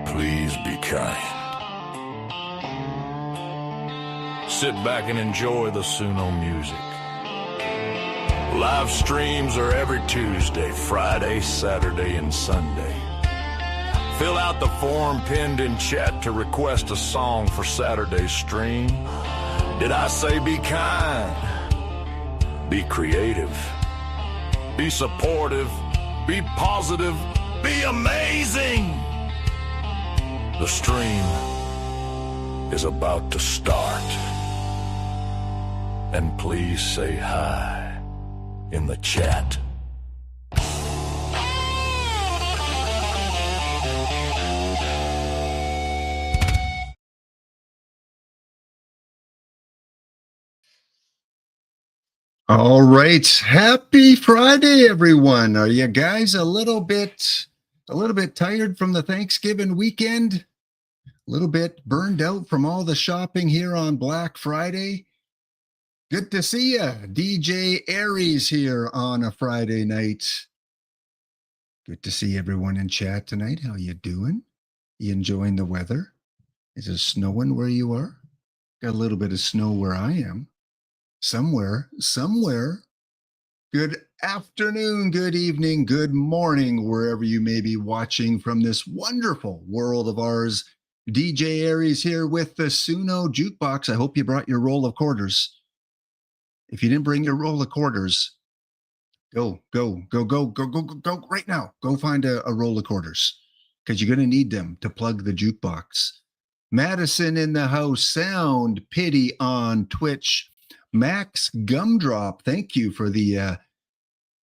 Please be kind. Sit back and enjoy the SUNO music. Live streams are every Tuesday, Friday, Saturday, and Sunday. Fill out the form pinned in chat to request a song for Saturday's stream. Did I say be kind? Be creative. Be supportive. Be positive. Be amazing! The stream is about to start. And please say hi in the chat. All right. Happy Friday, everyone. Are you guys a little bit tired from the Thanksgiving weekend? A little bit burned out from all the shopping here on Black Friday? Good to see you. DJ Aries here on a Friday night. Good to see everyone in chat tonight. How you doing? You enjoying the weather? Is it snowing where you are? Got a little bit of snow where I am. Somewhere. Good afternoon, good evening, good morning, wherever you may be watching from this wonderful world of ours. DJ Aries here with the SUNO Jukebox. I hope you brought your roll of quarters. If you didn't bring your roll of quarters, go right now. Go find a roll of quarters because you're going to need them to plug the jukebox. Madison in the house, Sound Pity on Twitch. Max Gumdrop, thank you for the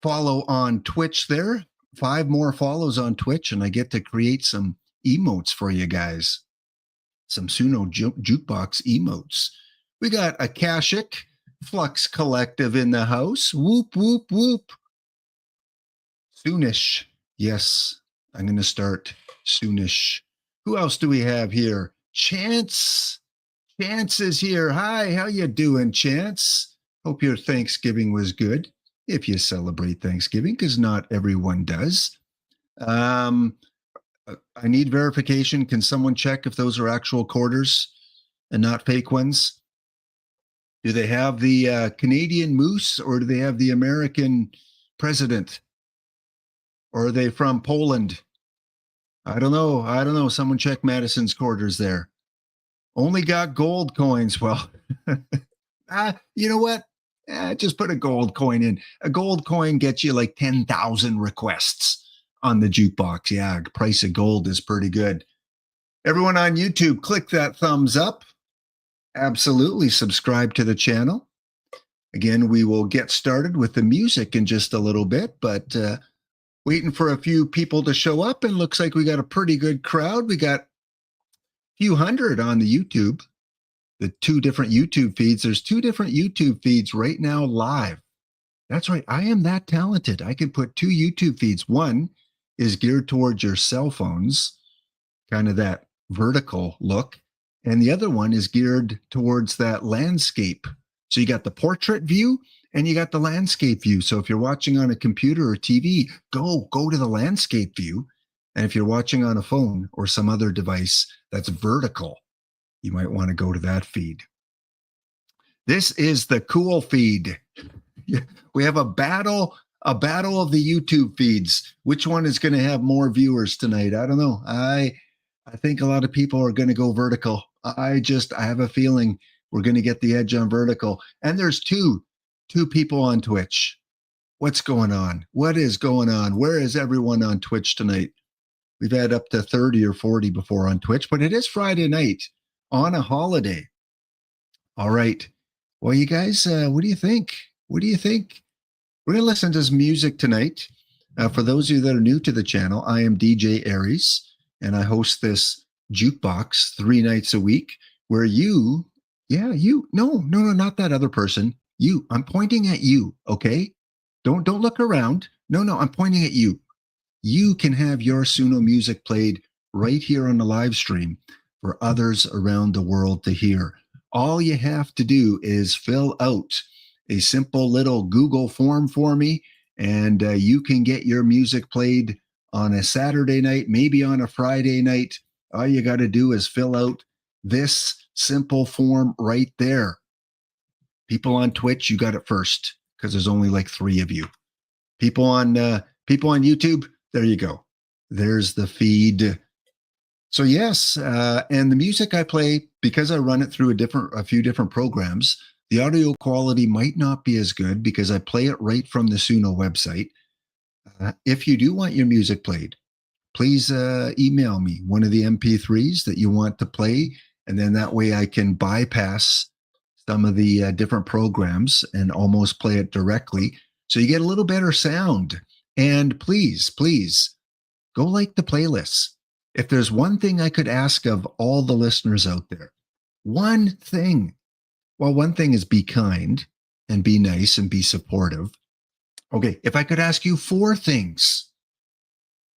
follow on Twitch there. 5 more follows on Twitch, and I get to create some emotes for you guys. Some SUNO Jukebox emotes. We got Akashic, Flux Collective in the house. Whoop, whoop, whoop. Soonish. Yes, I'm going to start soonish. Who else do we have here? Chance. Chance is here. Hi, how you doing, Chance? Hope your Thanksgiving was good. If you celebrate Thanksgiving, because not everyone does. I need verification. Can someone check if those are actual quarters and not fake ones? Do they have the Canadian moose or do they have the American president? Or are they from Poland? I don't know. Someone check Madison's quarters there. Only got gold coins. Well, you know what? Just put a gold coin in. A gold coin gets you like 10,000 requests on the jukebox. Yeah, price of gold is pretty good. Everyone on YouTube, click that thumbs up. Absolutely subscribe to the channel. Again, we will get started with the music in just a little bit, but waiting for a few people to show up, and looks like we got a pretty good crowd. We got a few hundred on the YouTube. The 2 different YouTube feeds. There's 2 different YouTube feeds right now live. That's right. I am that talented. I can put 2 YouTube feeds. One is geared towards your cell phones, kind of that vertical look. And the other one is geared towards that landscape. So you got the portrait view and you got the landscape view. So if you're watching on a computer or TV, go to the landscape view. And if you're watching on a phone or some other device that's vertical, you might want to go to that feed. This is the cool feed. We have a battle of the YouTube feeds. Which one is going to have more viewers tonight? I don't know. I think a lot of people are going to go vertical. I have a feeling we're going to get the edge on vertical. And there's two people on Twitch. What's going on? What is going on? Where is everyone on Twitch tonight? We've had up to 30 or 40 before on Twitch, but it is Friday night on a holiday. All right. Well, you guys, what do you think? What do you think? We're going to listen to some music tonight. For those of you that are new to the channel, I am DJ Aries, and I host this jukebox 3 nights a week where no, not that other person. You, I'm pointing at you, okay? Don't look around. No, I'm pointing at you. You can have your SUNO music played right here on the live stream for others around the world to hear. All you have to do is fill out a simple little Google form for me, and you can get your music played on a Saturday night, maybe on a Friday night. All you got to do is fill out this simple form right there. People on Twitch, you got it first because there's only like 3 of you. People on YouTube, there you go. There's the feed. So yes, and the music I play, because I run it through a few different programs, the audio quality might not be as good because I play it right from the SUNO website. If you do want your music played, please email me one of the MP3s that you want to play, and then that way I can bypass some of the different programs and almost play it directly, so you get a little better sound. And please go like the playlists. If there's one thing I could ask of all the listeners out there, one thing is be kind and be nice and be supportive. Okay, if I could ask you 4 things,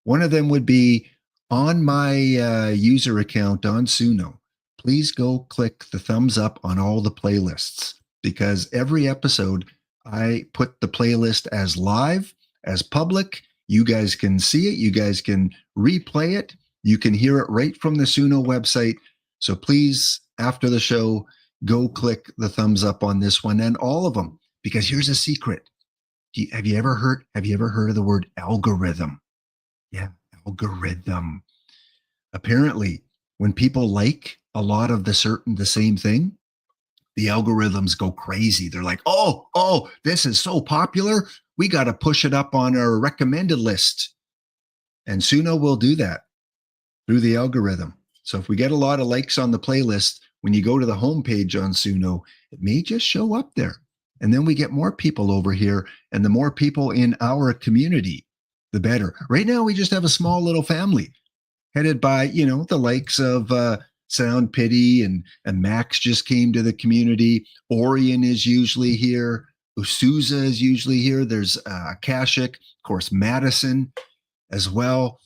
one of them would be on my user account on SUNO, please go click the thumbs up on all the playlists, because every episode I put the playlist as live, as public. You guys can see it. You guys can replay it. You can hear it right from the SUNO website. So please, after the show, go click the thumbs up on this one and all of them, because here's a secret. Have you ever heard of the word algorithm? Yeah, algorithm. Apparently, when people like a lot of the same thing, the algorithms go crazy. They're like, oh, this is so popular. We got to push it up on our recommended list. And SUNO will do that through the algorithm. So if we get a lot of likes on the playlist, when you go to the homepage on SUNO, it may just show up there. And then we get more people over here, and the more people in our community, the better. Right now, we just have a small little family headed by, the likes of Sound Pity, and Max just came to the community. Orion is usually here. Usuza is usually here. There's Kashik, of course, Madison as well.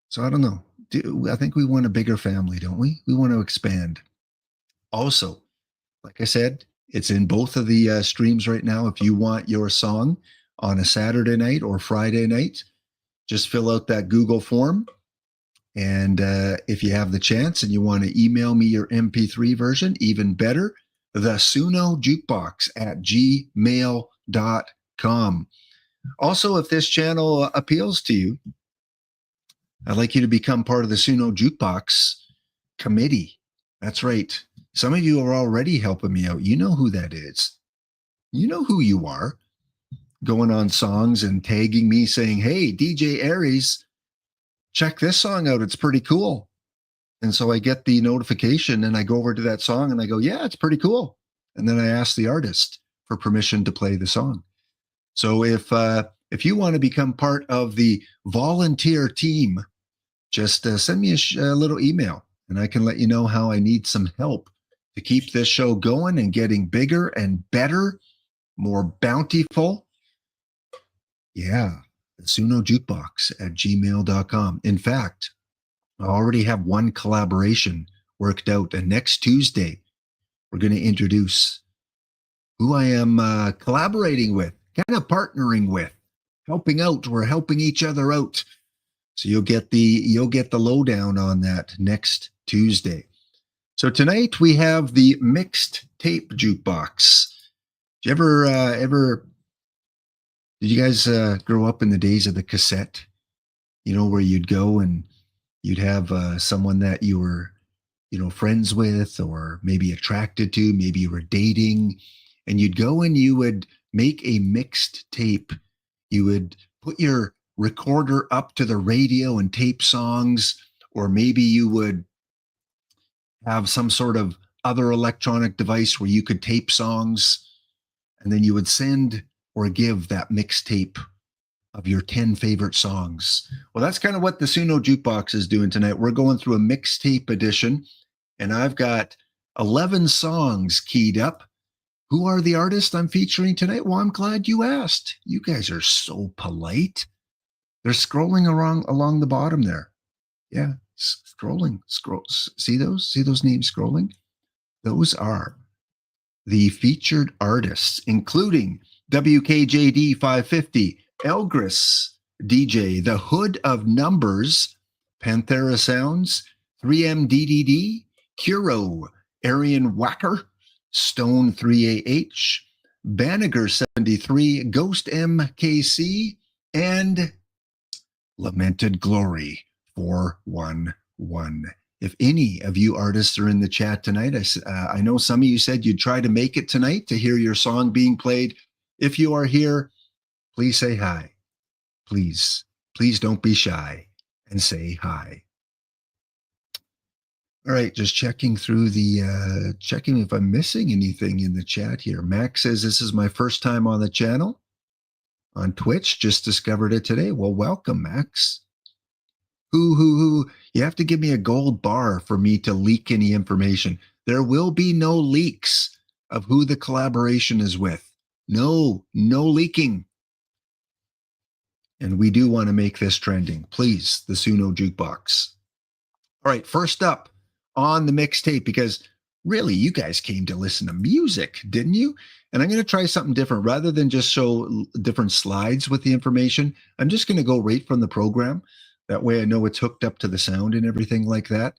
So I don't know. I think we want a bigger family, don't we? We want to expand. Also, like I said, it's in both of the streams right now. If you want your song on a Saturday night or Friday night, just fill out that Google form. And if you have the chance and you want to email me your MP3 version, even better, the SUNO Jukebox at gmail.com. Also, if this channel appeals to you, I'd like you to become part of the SUNO Jukebox committee. That's right. Some of you are already helping me out. You know who that is. You know who you are. Going on songs and tagging me saying, hey, DJ Aries, check this song out. It's pretty cool. And so I get the notification and I go over to that song and I go, yeah, it's pretty cool. And then I ask the artist for permission to play the song. So if you want to become part of the volunteer team, just send me a little email and I can let you know how I need some help to keep this show going and getting bigger and better, more bountiful. Yeah, the SUNO Jukebox at gmail.com. In fact, I already have one collaboration worked out. And next Tuesday, we're going to introduce who I am collaborating with, kind of partnering with, helping out. We're helping each other out. So you'll get the lowdown on that next Tuesday. So tonight we have the mixed tape jukebox. Did you did you guys grow up in the days of the cassette? Where you'd go and you'd have someone that you were, friends with or maybe attracted to, maybe you were dating, and you'd go and you would make a mixed tape. You would put your recorder up to the radio and tape songs, or maybe you would have some sort of other electronic device where you could tape songs, and then you would send or give that mixtape of your 10 favorite songs. Well, that's kind of what the SUNO Jukebox is doing tonight. We're going through a mixtape edition, and I've got 11 songs keyed up. Who are the artists I'm featuring tonight? Well, I'm glad you asked. You guys are so polite. They're scrolling along the bottom there. Yeah, scroll. See those names scrolling? Those are the featured artists, including WKJD 550, Elgris DJ, The Hood of Numbers, Panthera Sounds, 3MDDD, Kuro, Arian Wacker, Stone 3AH, Banniger 73, Ghost MKC, and Lamented Glory 411. If any of you artists are in the chat tonight, I know some of you said you'd try to make it tonight to hear your song being played. If you are here, please say hi. Please don't be shy and say hi. All right, just checking through checking if I'm missing anything in the chat here. Max says, this is my first time on the channel on Twitch. Just discovered it today. Well, welcome, Max. Who. You have to give me a gold bar for me to leak any information. There will be no leaks of who the collaboration is with. No leaking. And we do want to make this trending. Please, the SUNO Jukebox. All right, first up on the mixtape, because really, you guys came to listen to music, didn't you? And I'm going to try something different. Rather than just show different slides with the information, I'm just going to go right from the program. That way I know it's hooked up to the sound and everything like that.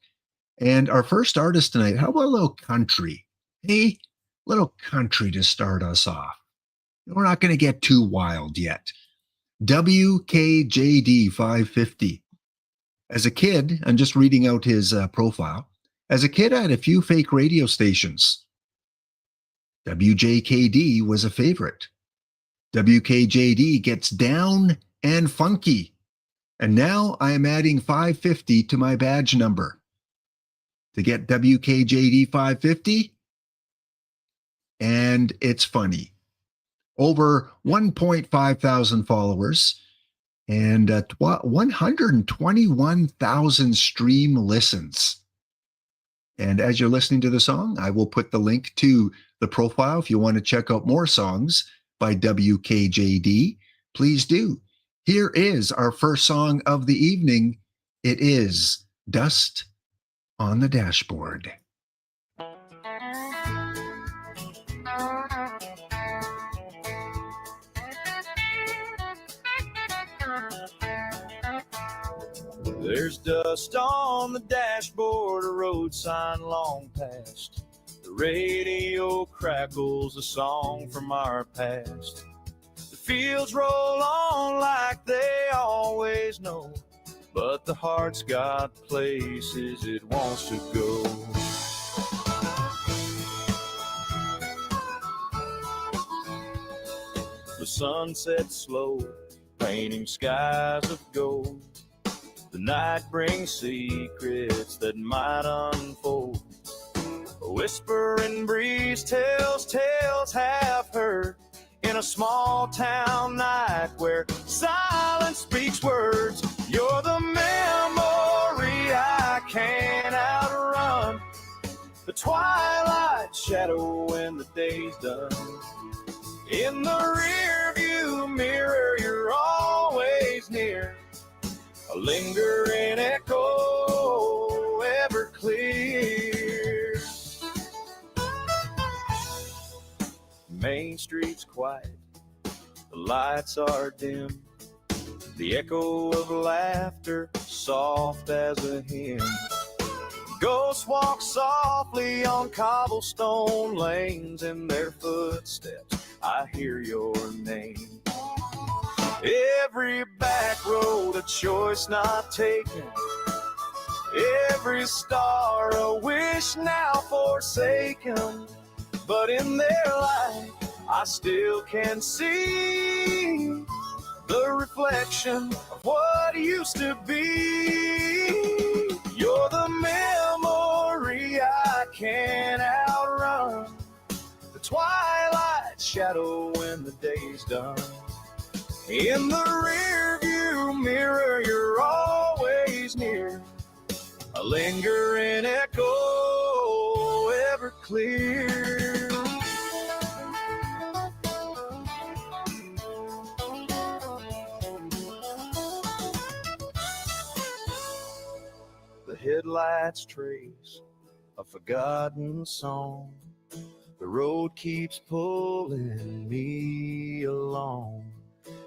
And our first artist tonight, how about a little country? Hey, little country to start us off. We're not going to get too wild yet. WKJD 550. As a kid, I'm just reading out his profile. As a kid, I had a few fake radio stations. WJKD was a favorite. WKJD gets down and funky. And now I am adding 550 to my badge number. To get WKJD 550, and it's funny. Over 1.5 thousand followers and 121,000 stream listens. And as you're listening to the song, I will put the link to the profile if you want to check out more songs by WKJD. Please do. Here is our first song of the evening. It is Dust on the Dashboard. There's dust on the dashboard, a road sign long past. The radio crackles a song from our past. The fields roll on like they always know, but the heart's got places it wants to go. The sun sets slow, painting skies of gold. The night brings secrets that might unfold. A whispering breeze tells tales half heard in a small town night where silence speaks words. You're the memory I can't outrun, the twilight shadow when the day's done. In the rearview mirror, you're always near, a lingering echo, ever clear. Main Street's quiet, the lights are dim, the echo of laughter soft as a hymn. Ghosts walk softly on cobblestone lanes, in their footsteps I hear your name. Every back road a choice not taken, every star a wish now forsaken. But in their light I still can see the reflection of what used to be. You're the memory I can't outrun, the twilight shadow when the day's done. In the rearview mirror, you're always near, a lingering echo, ever clear. The headlights trace a forgotten song. The road keeps pulling me along.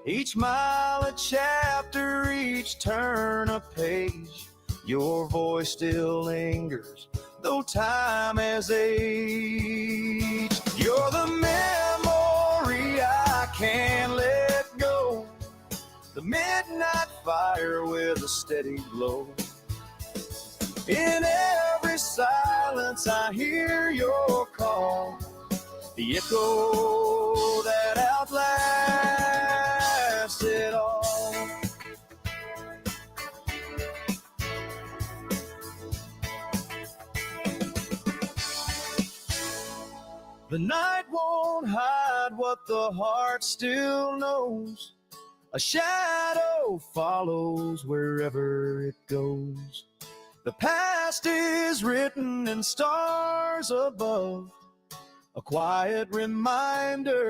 Each mile a chapter, each turn a page. Your voice still lingers, though time has aged. You're the memory I can't let go, the midnight fire with a steady glow. In every silence I hear your call, the echo that outlasts it all. The night won't hide what the heart still knows. A shadow follows wherever it goes. The past is written in stars above, a quiet reminder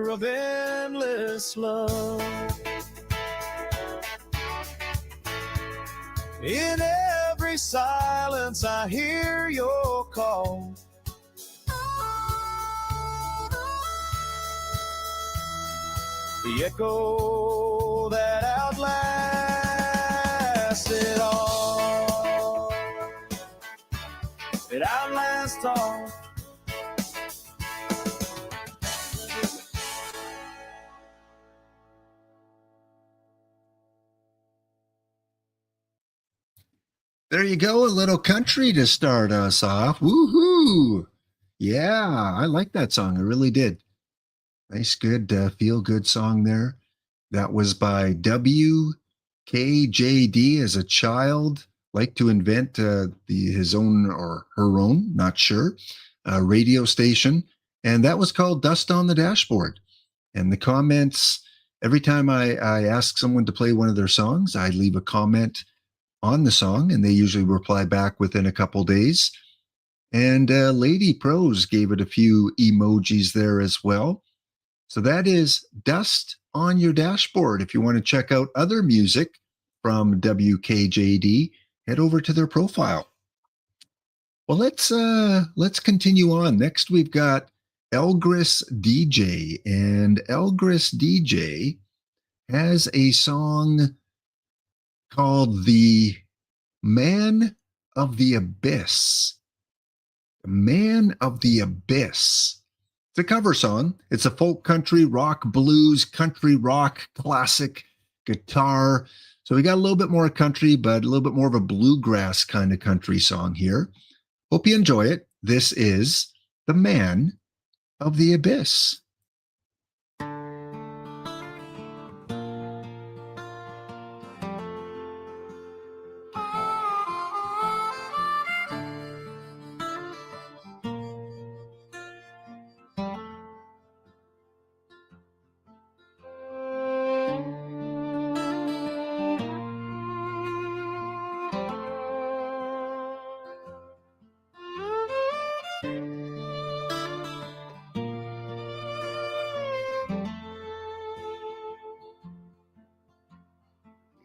of endless love. In every silence I hear your call, the echo that outlasts it all. It outlasts all. There you go, a little country to start us off. Woohoo! Yeah, I like that song. I really did. Nice, good, feel-good song there. That was by WKJD. As a child, liked to invent his own or her own, not sure, radio station. And that was called Dust on the Dashboard. And the comments, every time I ask someone to play one of their songs, I leave a comment on the song, and they usually reply back within a couple days. And Lady Pros gave it a few emojis there as well. So that is Dust on Your Dashboard. If you want to check out other music from WKJD, head over to their profile. Well, let's continue on. Next, we've got Elgris DJ, and Elgris DJ has a song called The Man of the Abyss. The Man of the Abyss. It's a cover song. It's a folk country, rock, blues, country rock, classic guitar. So we got a little bit more country, but a little bit more of a bluegrass kind of country song here. Hope you enjoy it. This is The Man of the Abyss.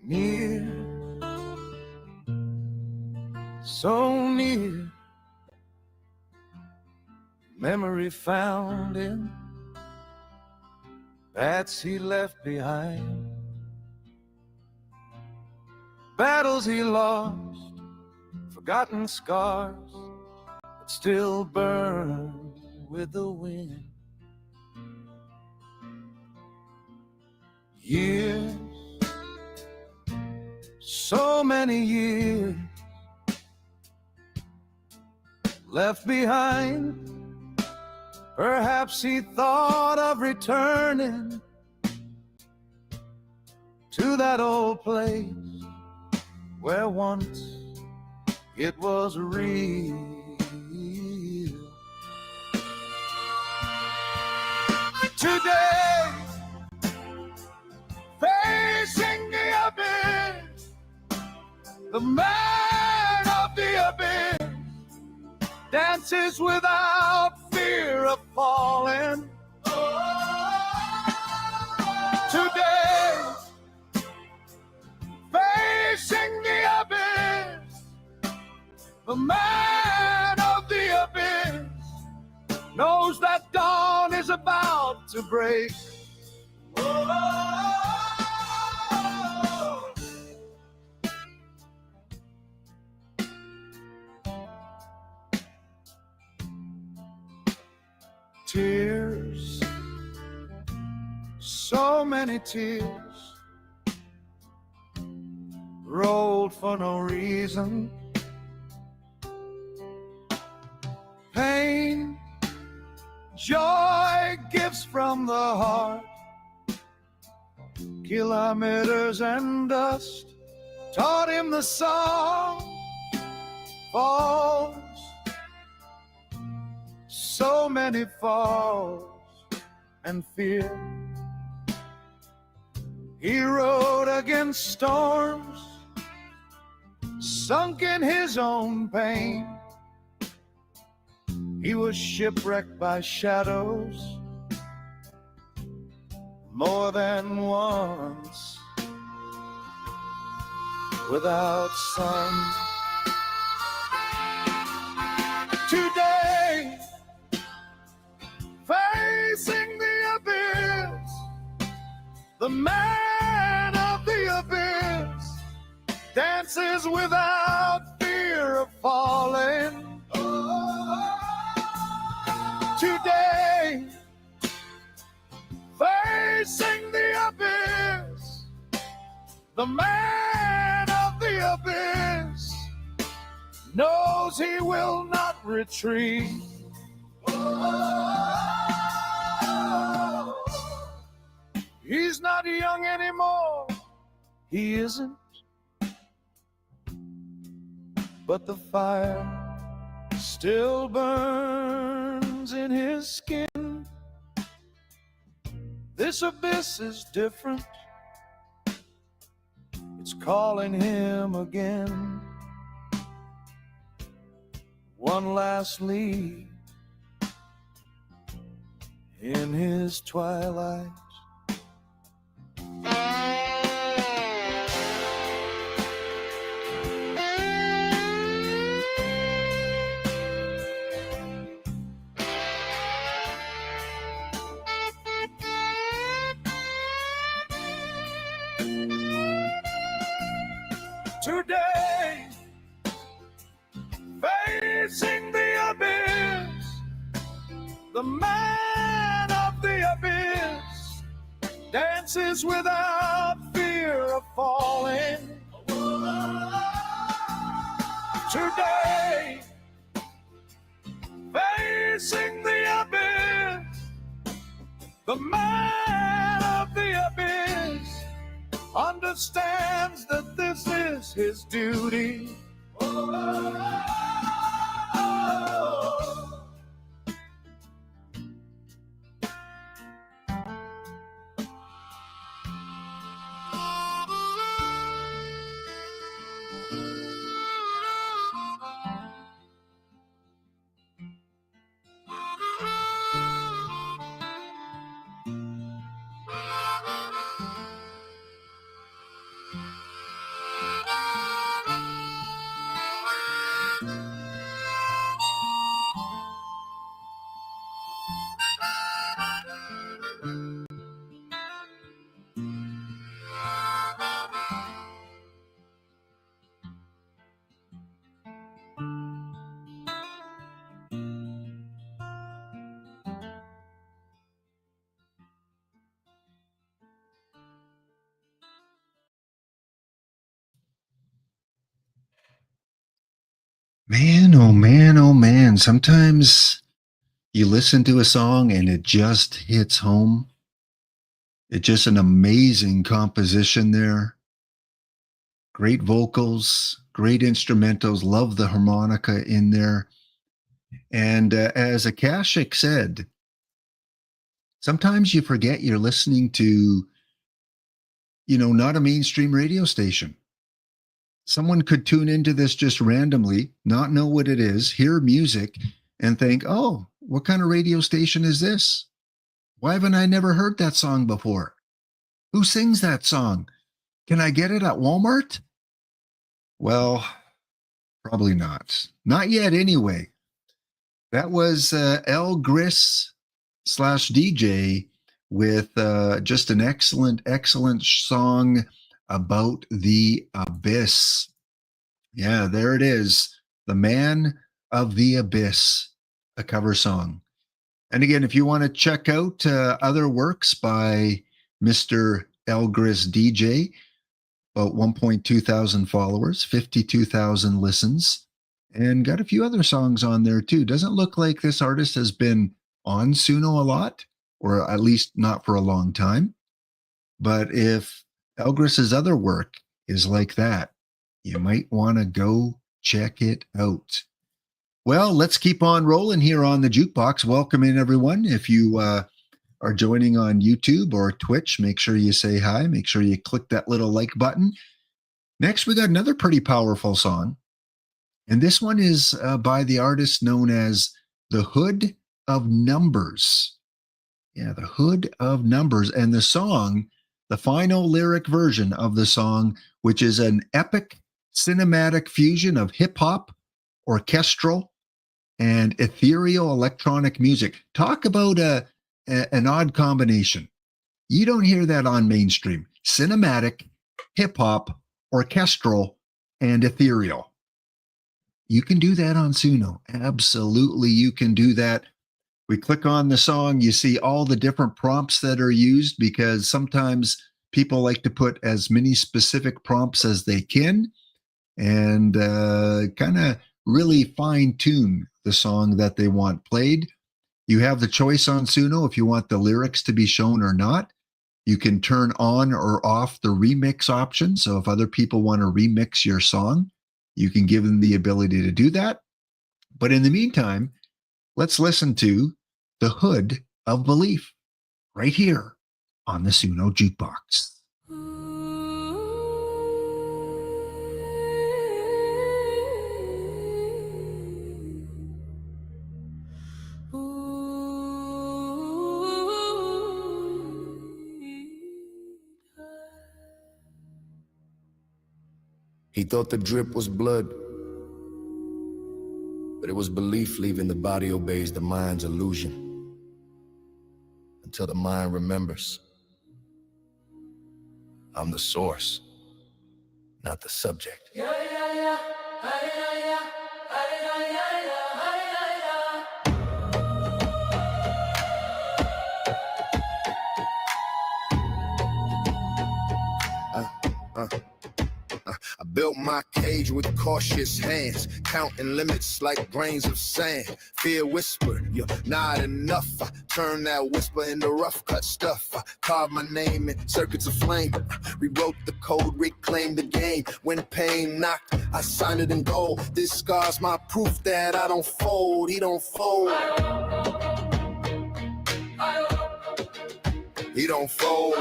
Near, so near, memory found in paths he left behind, battles he lost, forgotten scars that still burn with the wind. Years, so many years left behind. Perhaps he thought of returning to that old place where once it was real. Today, facing the abyss, the man of the abyss dances without fear of falling. Today, facing the abyss, the man of the abyss knows that dawn is about to break. Tears, so many tears, rolled for no reason. Pain, joy, gifts from the heart, kilometers and dust taught him the song. Falls, so many falls and fear. He rode against storms, sunk in his own pain. He was shipwrecked by shadows more than once. Without sun, today, facing the abyss, the man of the abyss dances without fear of falling. Today, facing the abyss, the man of the abyss knows he will not retreat. He's not young anymore, he isn't. But the fire still burns in his skin. This abyss is different. It's calling him again. One last lead in his twilight. Today, facing the abyss, the man of the abyss dances without fear of falling. Today, facing the abyss, the man of the abyss understands that this is his duty. Man, oh man, oh man. Sometimes you listen to a song and it just hits home. It's just an amazing composition there. Great vocals, great instrumentals. Love the harmonica in there. And as Akashic said, sometimes you forget you're listening to, not a mainstream radio station. Someone could tune into this just randomly, not know what it is, hear music, and think, oh, what kind of radio station is this? Why haven't I never heard that song before? Who sings that song? Can I get it at Walmart? Well, probably not. Not yet, anyway. That was El Gris /DJ with just an excellent song about the abyss. Yeah, there it is. The Man of the Abyss, a cover song. And again, if you want to check out other works by Mr. Elgris DJ, about 1.2 thousand followers, 52,000 listens, and got a few other songs on there too. Doesn't look like this artist has been on SUNO a lot, or at least not for a long time. But if Elgris's other work is like that, you might want to go check it out. Well, let's keep on rolling here on the Jukebox. Welcome in, everyone. If you are joining on YouTube or Twitch, make sure you say hi. Make sure you click that little like button. Next, we got another pretty powerful song. And this one is by the artist known as The Hood of Numbers. Yeah, The Hood of Numbers. And the song, the final lyric version of the song, which is an epic cinematic fusion of hip-hop, orchestral, and ethereal electronic music. Talk about an odd combination. You don't hear that on mainstream. Cinematic, hip-hop, orchestral, and ethereal. You can do that on SUNO. Absolutely, you can do that. We click on the song, you see all the different prompts that are used, because sometimes people like to put as many specific prompts as they can and kind of really fine tune the song that they want played. You have the choice on Suno if you want the lyrics to be shown or not. You can turn on or off the remix option. So if other people want to remix your song, you can give them the ability to do that. But in the meantime, let's listen to The Hood of Belief right here on the SUNO Jukebox. He thought the drip was blood, but it was belief leaving the body obeys the mind's illusion until the mind remembers. I'm the source, not the subject. I built my cage with cautious hands, counting limits like grains of sand. Fear whispered, you're not enough. I turned that whisper into rough cut stuff. I carved my name in circuits of flame, rewrote the code, reclaimed the game. When pain knocked, I signed it in gold. This scar's my proof that I don't fold. He don't fold. He don't fold.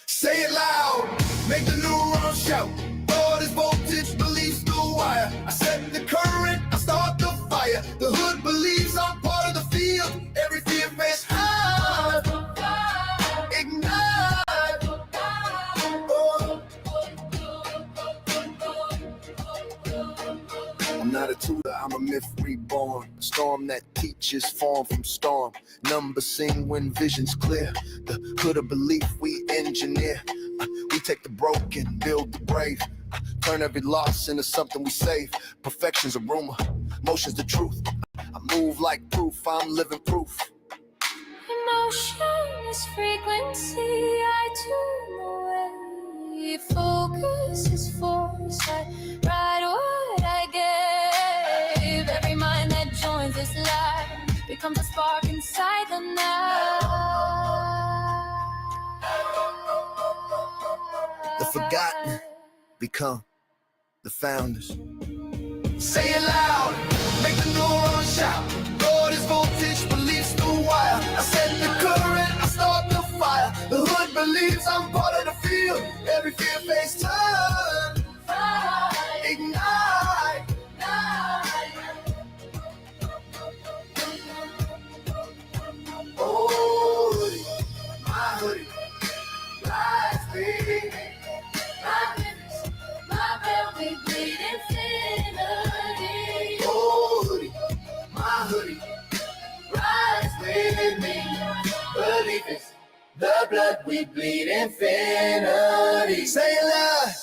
Say it loud, make the neurons shout. All this voltage believes the wire. I set the current, I start the fire. The hood believes I'm part of the field. Every fear face high, ignite. Oh. I'm not a tutor, I'm a myth reborn. A storm that teaches form from storm. Numbers sing when vision's clear. The hood of belief we engineer. We take the broken, build the brave. Turn every loss into something we save. Perfection's a rumor, motion's the truth. I move like proof, I'm living proof. Emotion is frequency, I tune away. Focus is force, I write what I gave. Every mind that joins this life becomes a spark inside the night. The forgotten become the founders. Say it loud, make the neurons shout. Lord is voltage, beliefs the wire. I set the current, I start the fire. The hood believes I'm part of the field. Every fear face turn, ignite. Oh, hoodie, my hoodie, rise big. My goodness, my belt, we bleed infinity. Oh, hoodie, my hoodie, Rise with me, believe it. The blood we bleed infinity. Say it loud.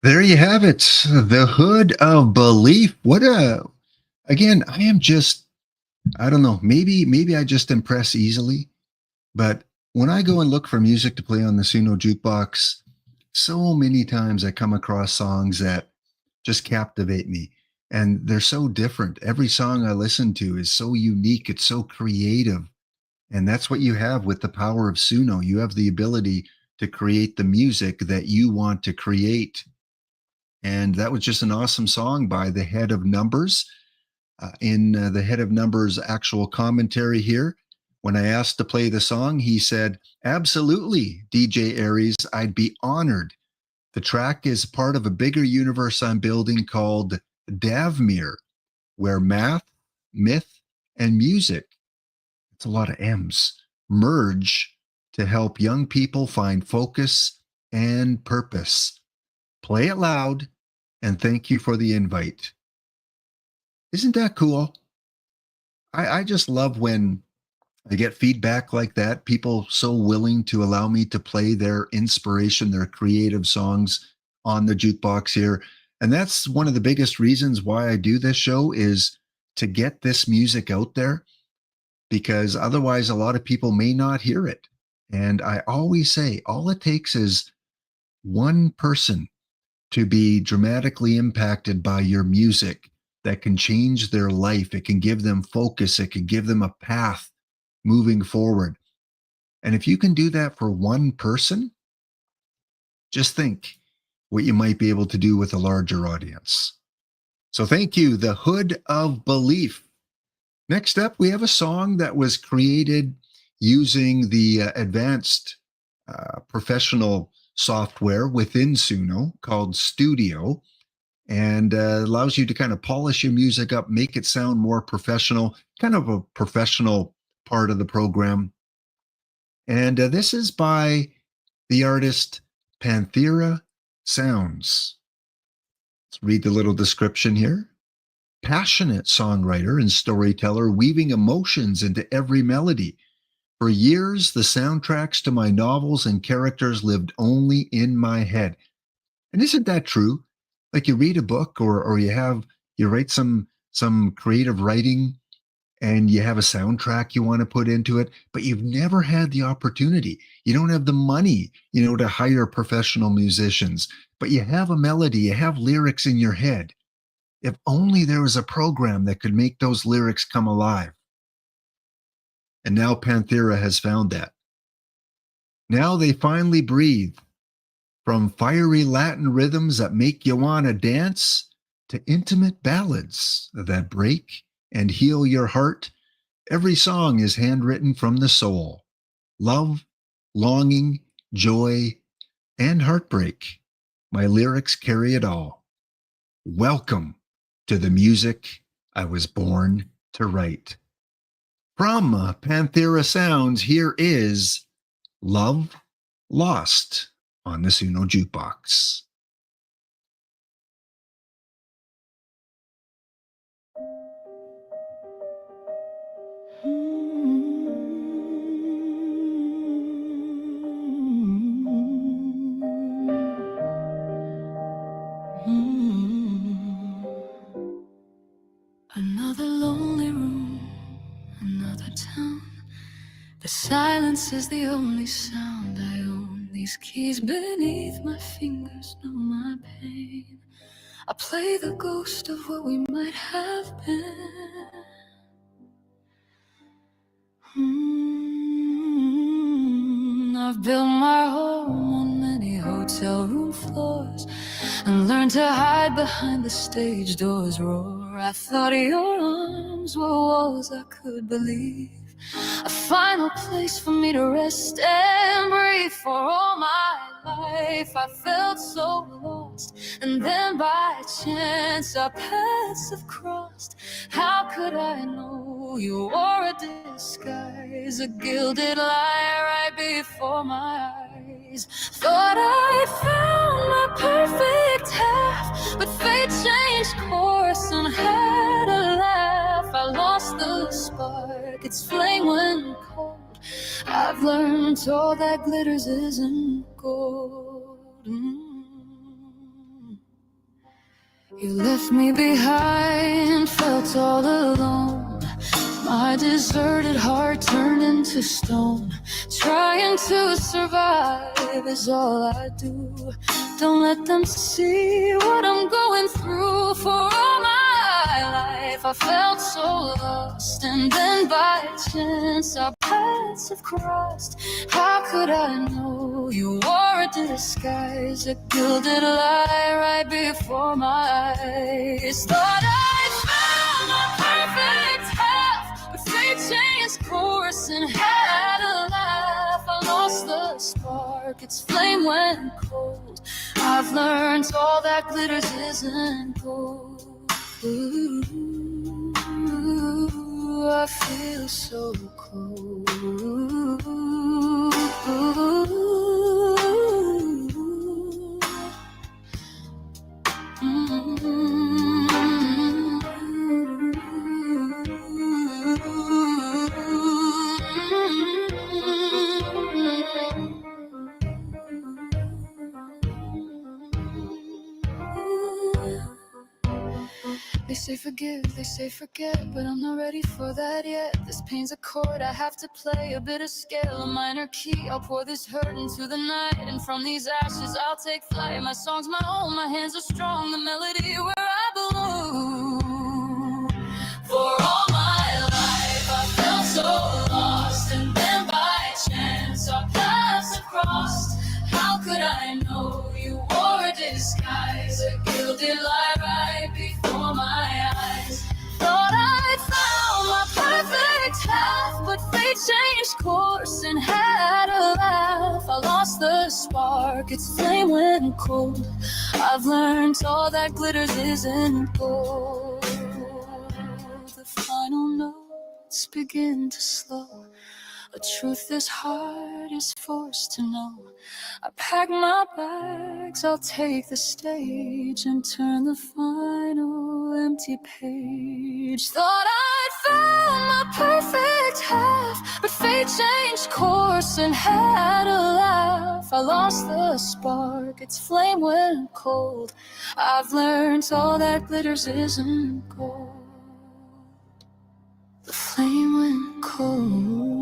There you have it. The Hood of Belief. Again, I don't know, maybe I just impress easily, but when I go and look for music to play on the SUNO Jukebox, so many times I come across songs that just captivate me. And they're so different. Every song I listen to is so unique. It's so creative. And that's what you have with the power of SUNO. You have the ability to create the music that you want to create. And that was just an awesome song by the Head of Numbers. In the Head of Numbers actual commentary here, when I asked to play the song, he said, "Absolutely, DJ Aries, I'd be honored. The track is part of a bigger universe I'm building called Davmir, where math, myth, and music, it's a lot of M's, merge to help young people find focus and purpose. play it loud, and thank you for the invite. Isn't that cool? I just love when I get feedback like that, people so willing to allow me to play their inspiration, their creative songs on the jukebox here. And that's one of the biggest reasons why I do this show, is to get this music out there, because otherwise a lot of people may not hear it. And I always say all it takes is one person to be dramatically impacted by your music that can change their life. It can give them focus. It can give them a path moving forward. And if you can do that for one person, just think what you might be able to do with a larger audience. So thank you, The Hood of Belief. Next up, we have a song that was created using the advanced professional software within SUNO called Studio, and allows you to kind of polish your music up, make it sound more professional, kind of a professional part of the program. And this is by the artist Panthera Sounds. Let's read the little description here. Passionate songwriter and storyteller, weaving emotions into every melody. For years, the soundtracks to my novels and characters lived only in my head. And isn't that true? Like, you read a book or you write some creative writing, and you have a soundtrack you want to put into it, but you've never had the opportunity. You don't have the money, to hire professional musicians, but you have a melody, you have lyrics in your head. If only there was a program that could make those lyrics come alive. And now Panthera has found that. Now they finally breathe. From fiery Latin rhythms that make you want to dance to intimate ballads that break and heal your heart, every song is handwritten from the soul. Love, longing, joy, and heartbreak. My lyrics carry it all. Welcome to the music I was born to write. From Panthera Sounds, here is Love Lost on the SUNO Jukebox. Another lonely room, another town. The silence is the only sound I own. These keys beneath my fingers know my pain. I play the ghost of what we might have been. I've built my home on many hotel room floors and learned to hide behind the stage door's roar. I thought your arms were walls I could believe, a final place for me to rest and breathe. For all my life I felt so lost, and then by chance our paths have crossed. How could I know you wore a disguise, a gilded lie right before my eyes? Thought I'd found my perfect half, but fate changed course and had a laugh. I lost the spark, its flame went cold. I've learned all that glitters isn't gold. You left me behind, felt all alone. My deserted heart turned into stone. Trying to survive is all I do. Don't let them see what I'm going through. For all my life I felt so lost, and then by chance our paths have crossed. How could I know you wore a disguise, a gilded lie right before my eyes? Thought I'd found my perfect half, but fate changed course and had a laugh. I lost the spark, its flame went cold. I've learned all that glitters isn't gold. Ooh, I feel so cold. they say forget, but I'm not ready for that yet. This pain's a chord, I have to play a bit of scale, a minor key. I'll pour this hurt into the night, and from these ashes I'll take flight. My song's my own, my hands are strong, the melody where I belong. For all my life I felt so lost, and then by chance our paths have crossed. How could I know you wore a disguise, a gilded lie right before my eyes? Thought I'd found my perfect half, but fate changed course and had a laugh. I lost the spark, its flame went cold. I've learned all that glitters isn't gold. The final notes begin to slow, a truth this heart is forced to know. I pack my bags, I'll take the stage and turn the final empty page. Thought I'd found my perfect half, but fate changed course and had a laugh. I lost the spark, its flame went cold. I've learned all that glitters isn't gold. The flame went cold.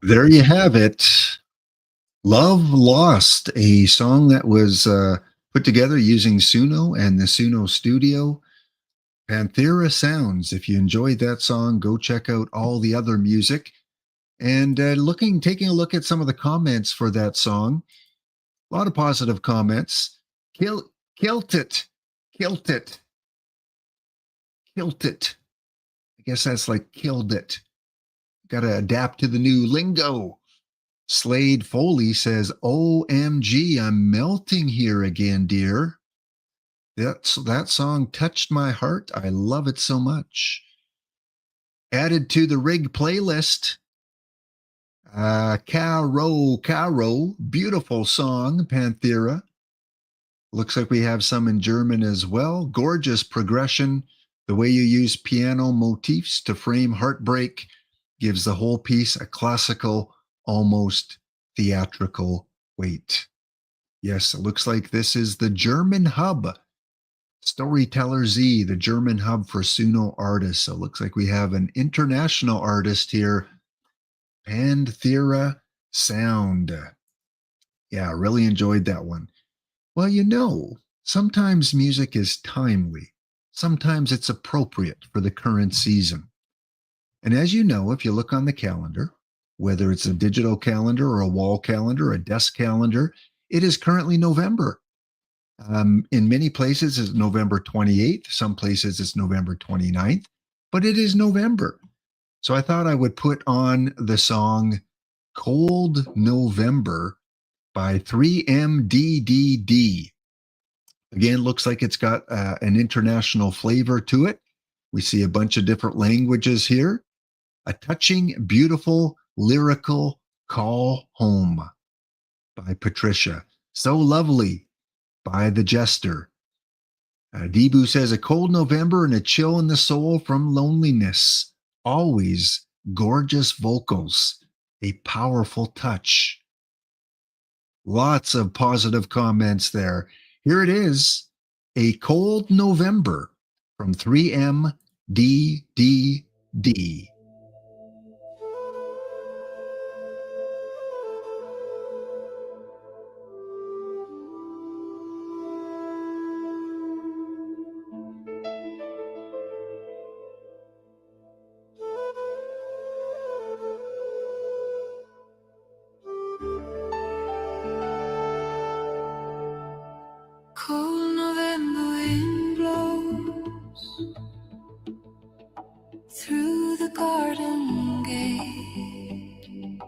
There you have it. Love Lost, a song that was put together using SUNO and the SUNO Studio. Panthera Sounds. If you enjoyed that song, go check out all the other music. And taking a look at some of the comments for that song. A lot of positive comments. Kilt it. I guess that's like killed it. Got to adapt to the new lingo. Slade Foley says, OMG, I'm melting here again, dear. That song touched my heart. I love it so much. Added to the rig playlist. Caro, beautiful song, Panthera. Looks like we have some in German as well. Gorgeous progression. The way you use piano motifs to frame heartbreak gives the whole piece a classical, almost theatrical weight. Yes, it looks like this is the German hub. Storyteller Z, the German hub for SUNO artists. So it looks like we have an international artist here. Panthera Sound. Yeah, really enjoyed that one. Well, sometimes music is timely. Sometimes it's appropriate for the current season. And as you know, if you look on the calendar, whether it's a digital calendar or a wall calendar, a desk calendar, it is currently November. In many places, it's November 28th. Some places, it's November 29th. But it is November. So I thought I would put on the song Cold November by 3MDDD. Again, looks like it's got an international flavor to it. We see a bunch of different languages here. A touching, beautiful, lyrical call home by Patricia. So lovely by The Jester. Debu says, a cold November and a chill in the soul from loneliness. Always gorgeous vocals. A powerful touch. Lots of positive comments there. Here it is, A Cold November from 3MDDD. Cold November wind blows through the garden gate.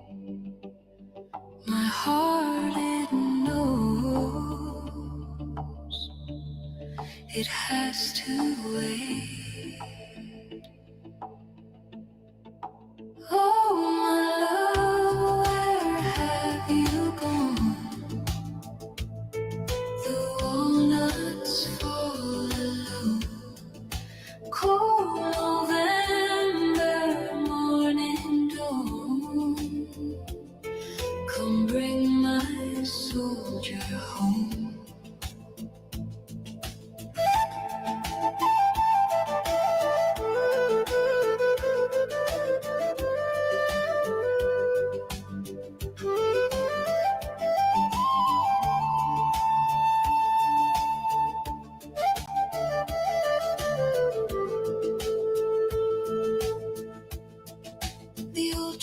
My heart, it knows it has to wait. Oh, my love, where have you gone? The walnuts fall alone.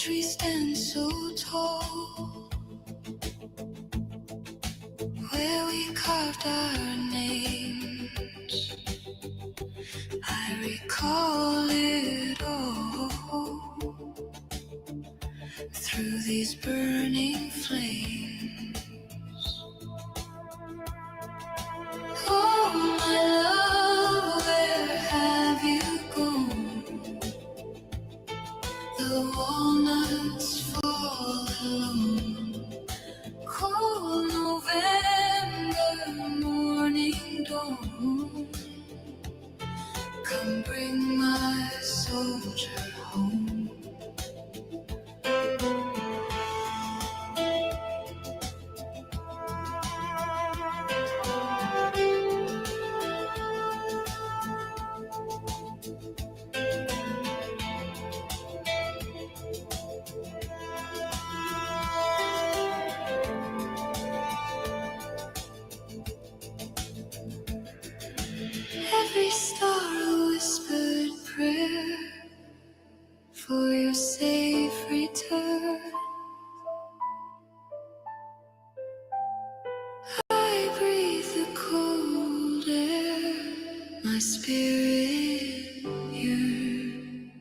tree stands so tall, where we carved our names. I recall it all through these burning flames. Oh, my love, where have you gone? The walnuts fall alone. Cold November morning dawn. Come bring my soldier home. Every star a whispered prayer for your safe return. I breathe the cold air, my spirit yearns.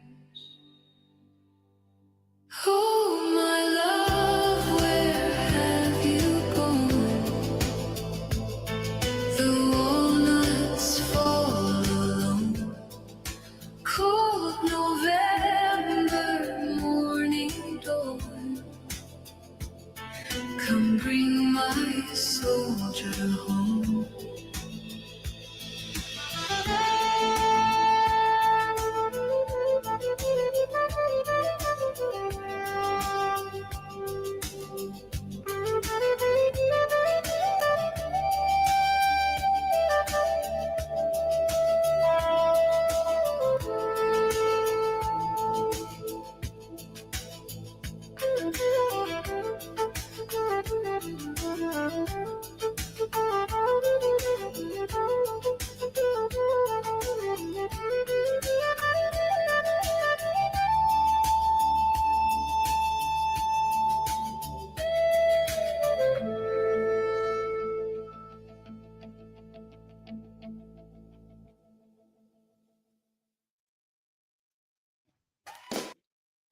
Oh, my love, where have you gone? The walnuts fall alone. Cold November morning dawn. Come bring my soldier home.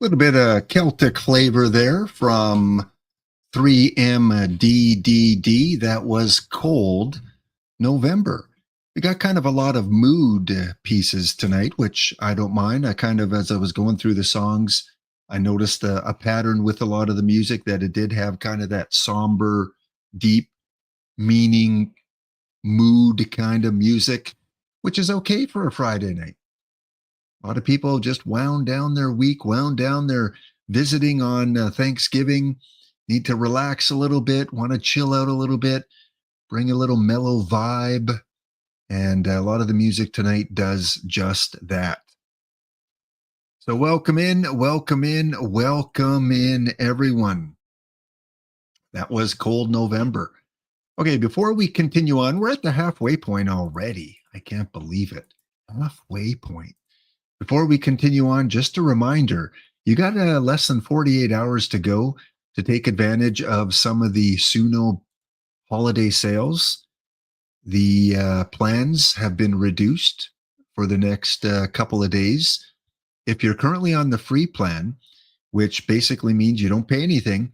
Little bit of Celtic flavor there from 3MDDD. That was Cold November. We got kind of a lot of mood pieces tonight, which I don't mind. I kind of, as I was going through the songs, I noticed a pattern with a lot of the music that it did have kind of that somber, deep meaning, mood kind of music, which is okay for a Friday night. A lot of people just wound down their week, wound down their visiting on Thanksgiving, need to relax a little bit, want to chill out a little bit, bring a little mellow vibe. And a lot of the music tonight does just that. So welcome in, everyone. That was Cold November. Okay, before we continue on, we're at the halfway point already. I can't believe it. Halfway point. Before we continue on, just a reminder, you got less than 48 hours to go to take advantage of some of the SUNO holiday sales. The plans have been reduced for the next couple of days. If you're currently on the free plan, which basically means you don't pay anything,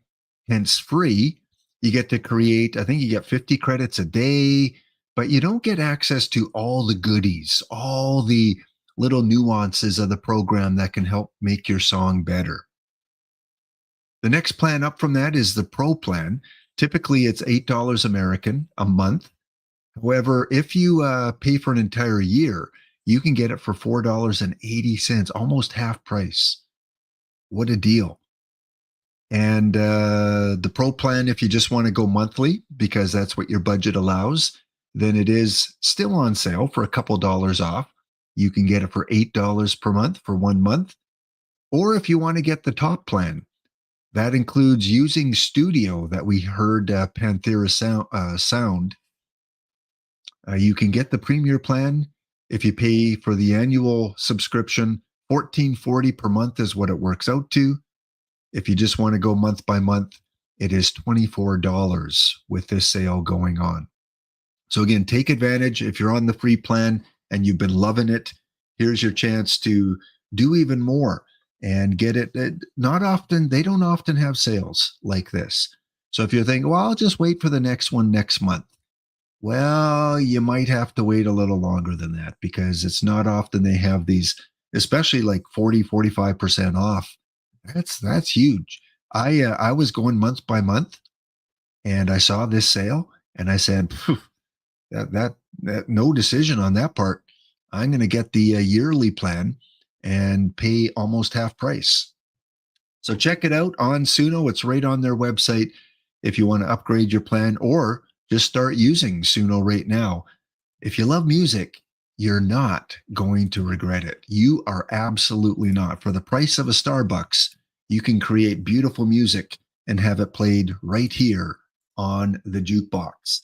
hence free, you get to create, I think you get 50 credits a day, but you don't get access to all the goodies, all the little nuances of the program that can help make your song better. The next plan up from that is the Pro plan. Typically, it's $8 American a month. However, if you pay for an entire year, you can get it for $4.80, almost half price. What a deal. And the Pro plan, if you just want to go monthly, because that's what your budget allows, then it is still on sale for a couple dollars off. You can get it for $8 per month for 1 month. Or if you want to get the top plan, that includes using Studio that we heard Panthera sound. You can get the Premier plan if you pay for the annual subscription. $14.40 per month is what it works out to. If you just want to go month by month, it is $24 with this sale going on. So again, take advantage. If you're on the free plan and you've been loving it, here's your chance to do even more and get it. Not often, they don't often have sales like this. So if you're thinking, well, I'll just wait for the next one next month. Well, you might have to wait a little longer than that because it's not often they have these, especially like 40-45% off. That's huge. I was going month by month and I saw this sale and I said, that no decision on that part. I'm going to get the yearly plan and pay almost half price. So check it out on SUNO. It's right on their website if you want to upgrade your plan or just start using SUNO right now. If you love music, you're not going to regret it. You are absolutely not. For the price of a Starbucks, you can create beautiful music and have it played right here on the jukebox.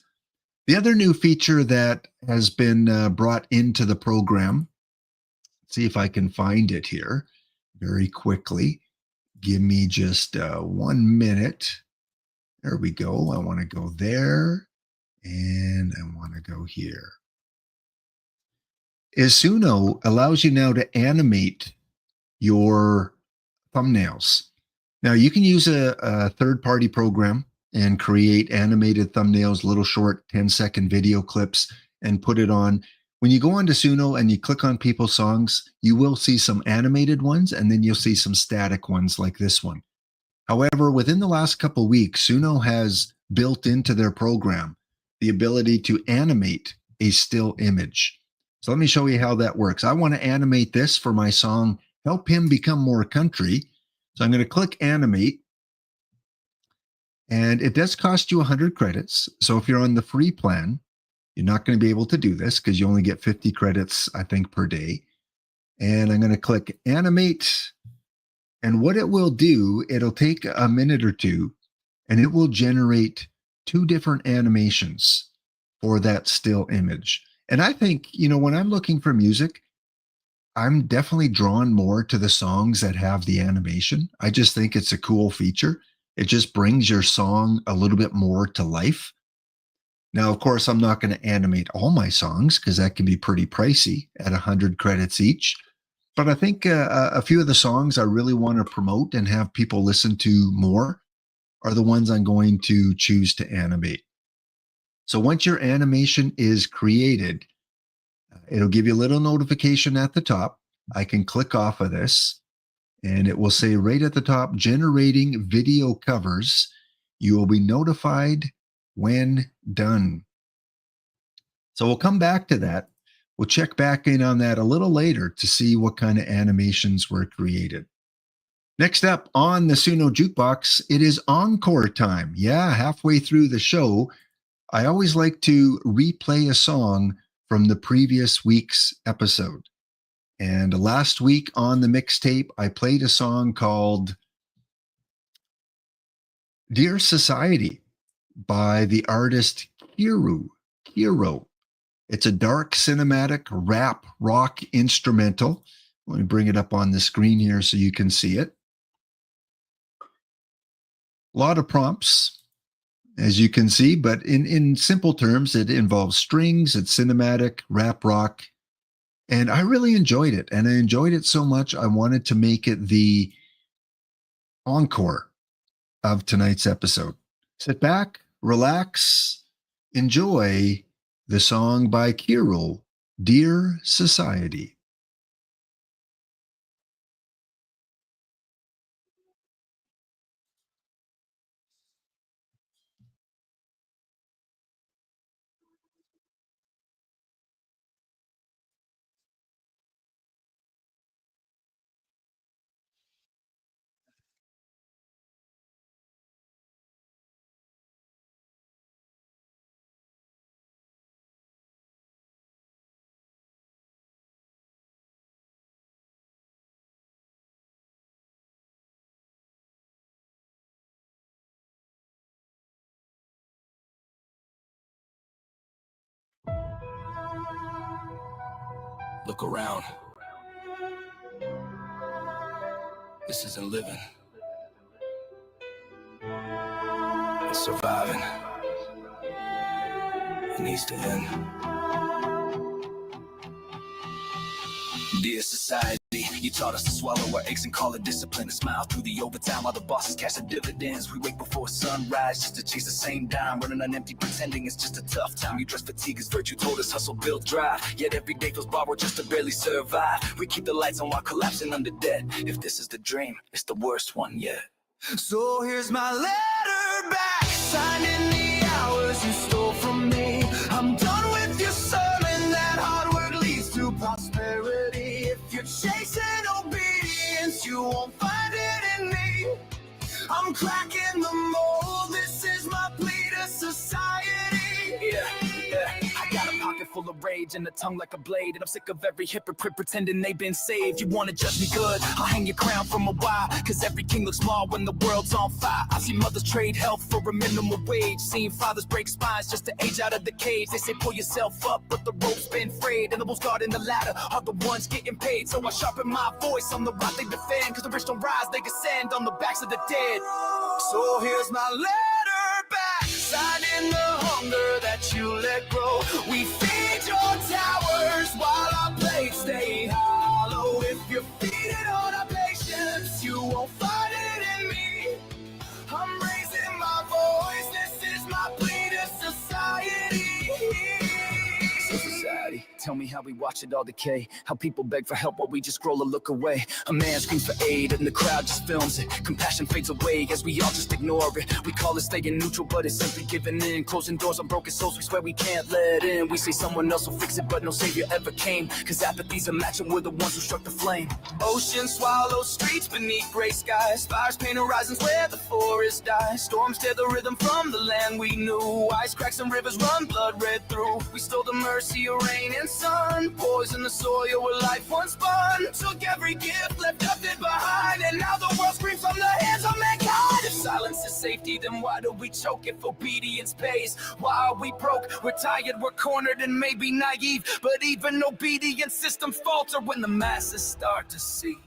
The other new feature that has been brought into the program, let's see if I can find it here very quickly. Give me just 1 minute. There we go. I want to go there and I want to go here. SUNO allows you now to animate your thumbnails. Now you can use a third-party program and create animated thumbnails, little short 10-second video clips, and put it on. When you go onto SUNO and you click on people's songs, you will see some animated ones, and then you'll see some static ones like this one. However, within the last couple of weeks, SUNO has built into their program the ability to animate a still image. So let me show you how that works. I want to animate this for my song, Help Him Become More Country. So I'm going to click animate. And it does cost you 100 credits. So if you're on the free plan, you're not going to be able to do this because you only get 50 credits, I think, per day. And I'm going to click animate. And what it will do, it'll take a minute or two, and it will generate 2 different animations for that still image. And I think, when I'm looking for music, I'm definitely drawn more to the songs that have the animation. I just think it's a cool feature. It just brings your song a little bit more to life. Now, of course, I'm not going to animate all my songs because that can be pretty pricey at 100 credits each. But I think a few of the songs I really want to promote and have people listen to more are the ones I'm going to choose to animate. So once your animation is created, it'll give you a little notification at the top. I can click off of this and it will say right at the top, generating video covers. You will be notified when done. So we'll come back to that. We'll check back in on that a little later to see what kind of animations were created. Next up on the SUNO Jukebox, it is encore time. Yeah, halfway through the show, I always like to replay a song from the previous week's episode. And last week on the mixtape, I played a song called Dear Society by the artist Kiro. It's a dark cinematic rap rock instrumental. Let me bring it up on the screen here so you can see it. A lot of prompts, as you can see, but in simple terms, it involves strings, it's cinematic, rap rock, and I really enjoyed it. And I enjoyed it so much, I wanted to make it the encore of tonight's episode. Sit back, relax, enjoy the song by Kiro, Dear Society. Look around. This isn't living. Surviving. It needs to end. Dear society, you taught us to swallow our aches and call it discipline, to smile through the overtime while the bosses cash the dividends. We wake before sunrise just to chase the same dime, running on empty, pretending it's just a tough time. You dress fatigue as virtue, told us hustle, build, drive, yet every day feels borrowed just to barely survive. We keep the lights on while collapsing under debt. If this is the dream, it's the worst one yet. So here's my letter back, signing the hours you stole from me. I'm done with your sermon that hard work leads to prosperity. If you're chasing obedience, you won't find it in me. I'm cracking the mold, this is my plea to society. Yeah. I got a pocket full of rage and a tongue like a blade, and I'm sick of every hypocrite pretending they've been saved. You wanna judge me good, I'll hang your crown from a while, cause every king looks small when the world's on fire. I've seen mothers trade health for a minimum wage, seen fathers break spines just to age out of the cage. They say pull yourself up, but the rope's been frayed, and the most guarding the ladder are the ones getting paid. So I sharpen my voice on the rock they defend, cause the rich don't rise, they descend on the backs of the dead. So here's my letter back, signing the hunger that you let grow. We feed your towers while our plates stay hollow. If you're feeding on our patience, you won't find it in me. I'm raising my voice, this is my plea to society. So society, tell me how we watch it all decay, how people beg for help while we just scroll or look away. A man screams for aid and the crowd just films it. Compassion fades away as we all just ignore it. We call it staying neutral, but it's simply giving in. Closing doors on broken souls, we swear we can't let in. We say someone else will fix it, but no savior ever came, cause apathy's a match and we're the ones who struck the flame. Oceans swallow streets beneath gray skies, fires paint horizons where the forest dies. Storms tear the rhythm from the land we knew, ice cracks and rivers run blood red through. We stole the mercy of rain and sun, poison the soil where life once spun. Took every gift, left nothing behind, and now the world screams from the hands of mankind. If silence is safety, then why do we choke? If obedience pays, why are we broke? We're tired, we're cornered, and maybe naive, but even obedient systems falter when the masses start to see.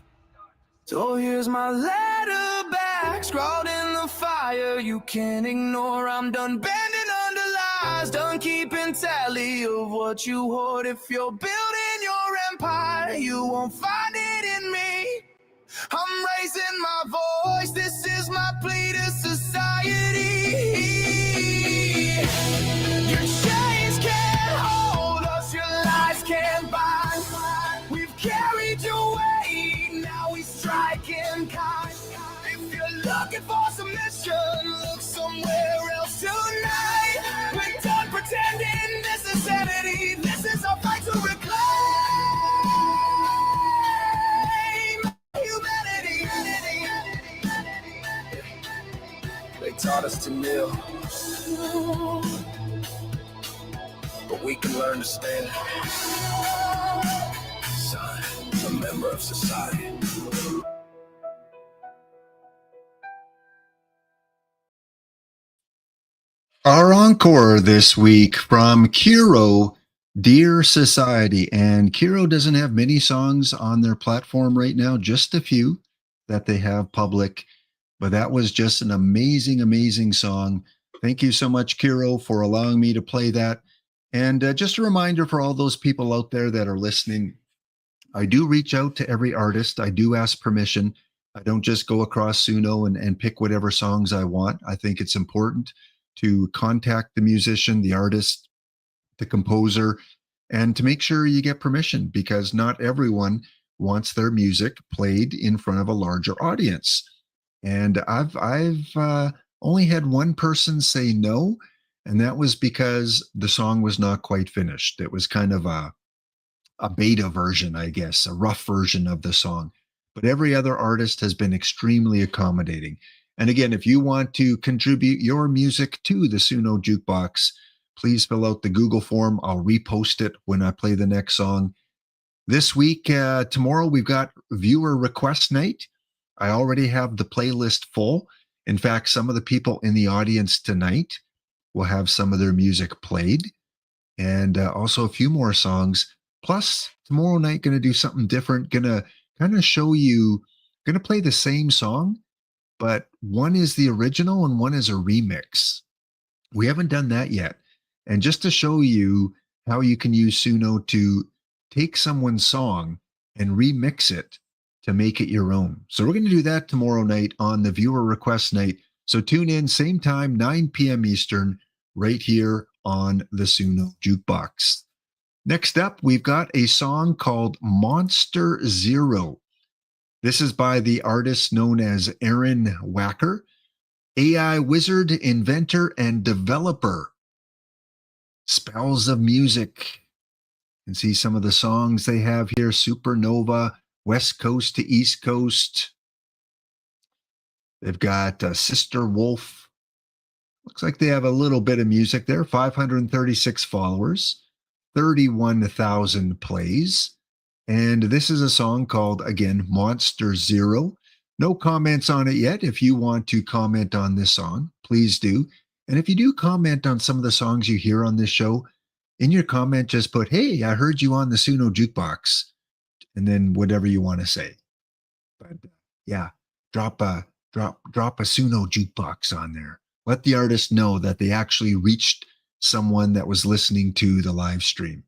So here's my letter back, scrawled in the fire you can't ignore. I'm done bending under lies, done keeping tally of what you hoard. If you're building your empire, you won't find it in me. I'm raising my voice, this is my plea to society. Your chains can't hold us, your lies can't bind. We've carried your weight, now we strike in kind. If you're looking for submission, look somewhere else tonight. We're done pretending this is sanity, this is our fight to reclaim humanity. They taught us to kneel, but we can learn to stand. Son, a member of society. Our encore this week from Kiro, Dear Society. And Kiro doesn't have many songs on their platform right now, just a few that they have public. But that was just an amazing, amazing song. Thank you so much, Kiro, for allowing me to play that. And just a reminder for all those people out there that are listening, I do reach out to every artist. I do ask permission. I don't just go across SUNO and pick whatever songs I want. I think it's important to contact the musician, the artist, the composer, and to make sure you get permission, because not everyone wants their music played in front of a larger audience. And I've only had one person say no, and that was because the song was not quite finished. It was kind of a beta version, I guess, a rough version of the song. But every other artist has been extremely accommodating. And again, if you want to contribute your music to the SUNO Jukebox, please fill out the Google form. I'll repost it when I play the next song. This week, tomorrow, we've got viewer request night. I already have the playlist full. In fact, some of the people in the audience tonight will have some of their music played, and also a few more songs. Plus, tomorrow night, going to do something different. Going to kind of show you, going to play the same song, but one is the original and one is a remix. We haven't done that yet. And just to show you how you can use Suno to take someone's song and remix it to make it your own. So we're going to do that tomorrow night on the viewer request night. So tune in, same time, 9 p.m. Eastern, right here on the SUNO Jukebox. Next up, we've got a song called Monster Zero. This is by the artist known as Aaron Wacker, AI wizard, inventor, and developer. Spells of Music. You can see some of the songs they have here. Supernova, West Coast to East Coast. They've got Sister Wolf. Looks like they have a little bit of music there. 536 followers, 31,000 plays. And this is a song called, again, Monster Zero. No comments on it yet. If you want to comment on this song, please do. And if you do comment on some of the songs you hear on this show, in your comment, just put, hey, I heard you on the SUNO Jukebox, and then whatever you want to say. But yeah, drop a SUNO Jukebox on there. Let the artist know that they actually reached someone that was listening to the live stream.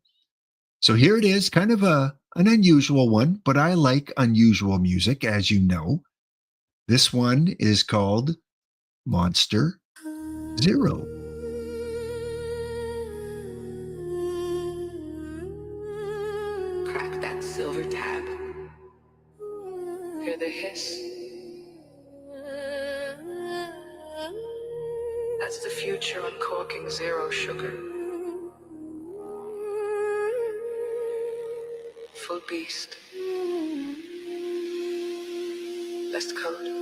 So here it is, kind of an unusual one, but I like unusual music, as you know. This one is called Monster Zero. Crack that silver tab. Hear the hiss. That's the future uncorking zero sugar. Full beast. Let's code.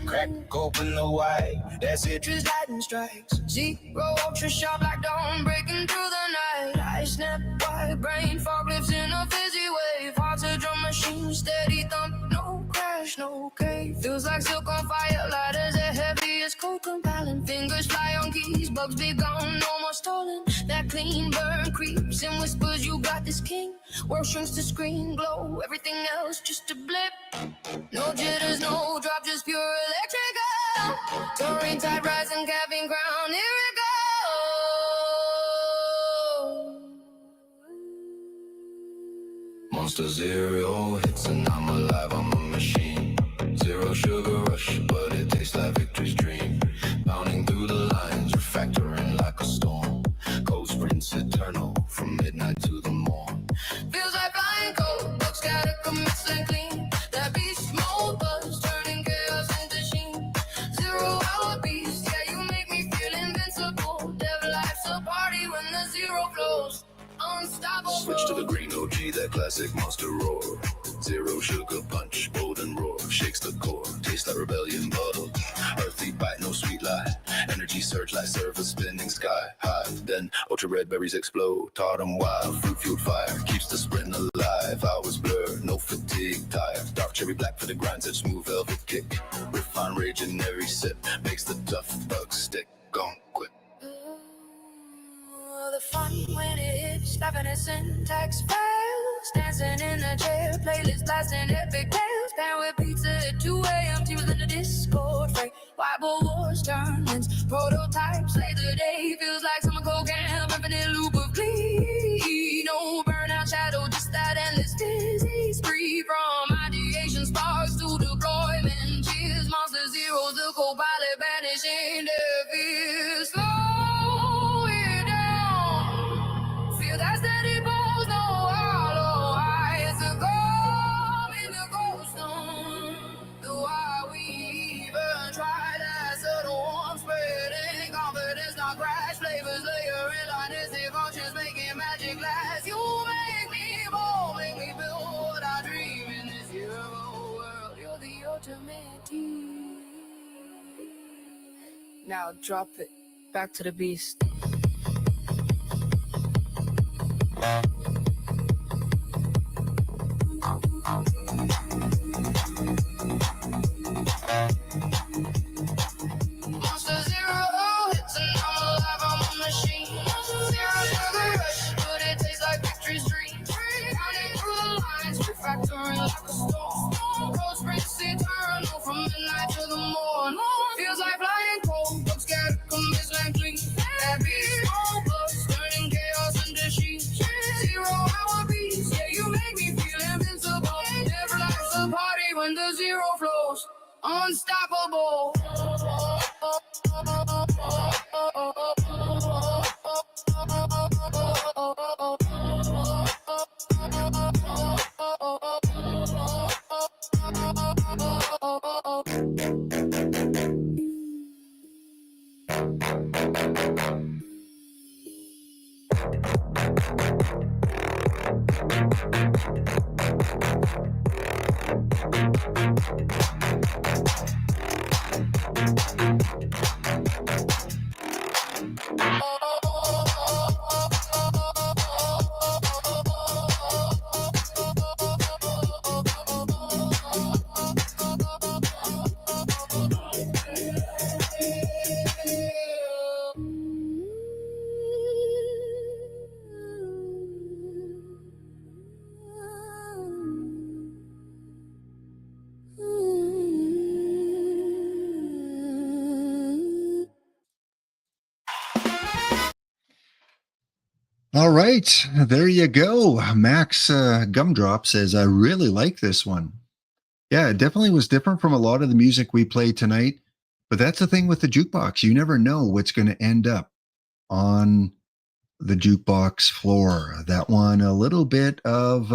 Crack open the white, that citrus lightning strikes. Zero ultra sharp like dawn breaking through the night. I snap wide, brain fog lives in a fizzy wave. Heart's a drum machine, steady thump, no crash, no cave. Feels like silk on fire, light as a heavy as cold compelling. Fingers fly on keys, bugs be gone, no more stolen. That clean burn creeps and whispers, you got this king. World shrinks to screen glow, everything else just a blip. No jitters, no drop, just pure electrical. Taurine tide rising, capping ground, here we go. Monster Zero hits and I'm alive, I'm a machine. Zero sugar rush, but it tastes like victory's dream. Pounding through the lines, refactoring like a storm. Cold sprints eternal, from midnight to the morn. Feels like flying cold, books gotta commits and clean. That beast mode buzz, turning chaos into sheen. 0 hour beast, yeah, you make me feel invincible. Devil life's a party when the zero flows. Unstoppable. Switch to the green OG, that classic monster roar. Zero sugar punch, golden roar. Shakes the core, tastes like rebellion bottle. Earthy bite, no sweet lie. Energy surge like surfer spinning sky high. Then ultra red berries explode, taught 'em wild. Fruit fueled fire, keeps the sprint alive. Hours blur, no fatigue, tired. Dark cherry black for the grind, such smooth velvet kick. Refined rage in every sip, makes the tough bugs stick. Gone quick. The fun when it hits, laughing at syntax fails. Dancing in a chair, playlist blasting epic tales. Pairing with pizza at 2 a.m. Teams in the Discord fray. Bible wars, tournaments, prototypes. Later day feels like summer cold camp. Infinite loop of glee. No burnout shadow, just that endless dizzy spree. From ideation sparks to deployment. Cheers, Monster Zero, the co-pilot banishing their fears. Slow it down. Feel that steady pulse, no hollow high. It's a calm in the ghost zone. The why we even try that subtle warmth spreading. Confidence, not crash. Flavors, layering, dynastic functions, making magic last. You make me bold, make me build what I dream in this hero world. You're the ultimate team. Now drop it. Back to the beast. Monster Zero hits and I'm alive, I'm a machine. Zero sugar rush, but it tastes like victory's dream. Running through the lines, refactoring like a storm. Cold sprints eternal, from midnight to the morn. zero flows, unstoppable. All right, there you go. Max Gumdrop says, I really like this one. Yeah, it definitely was different from a lot of the music we played tonight. But that's the thing with the jukebox. You never know what's going to end up on the jukebox floor. That one, a little bit of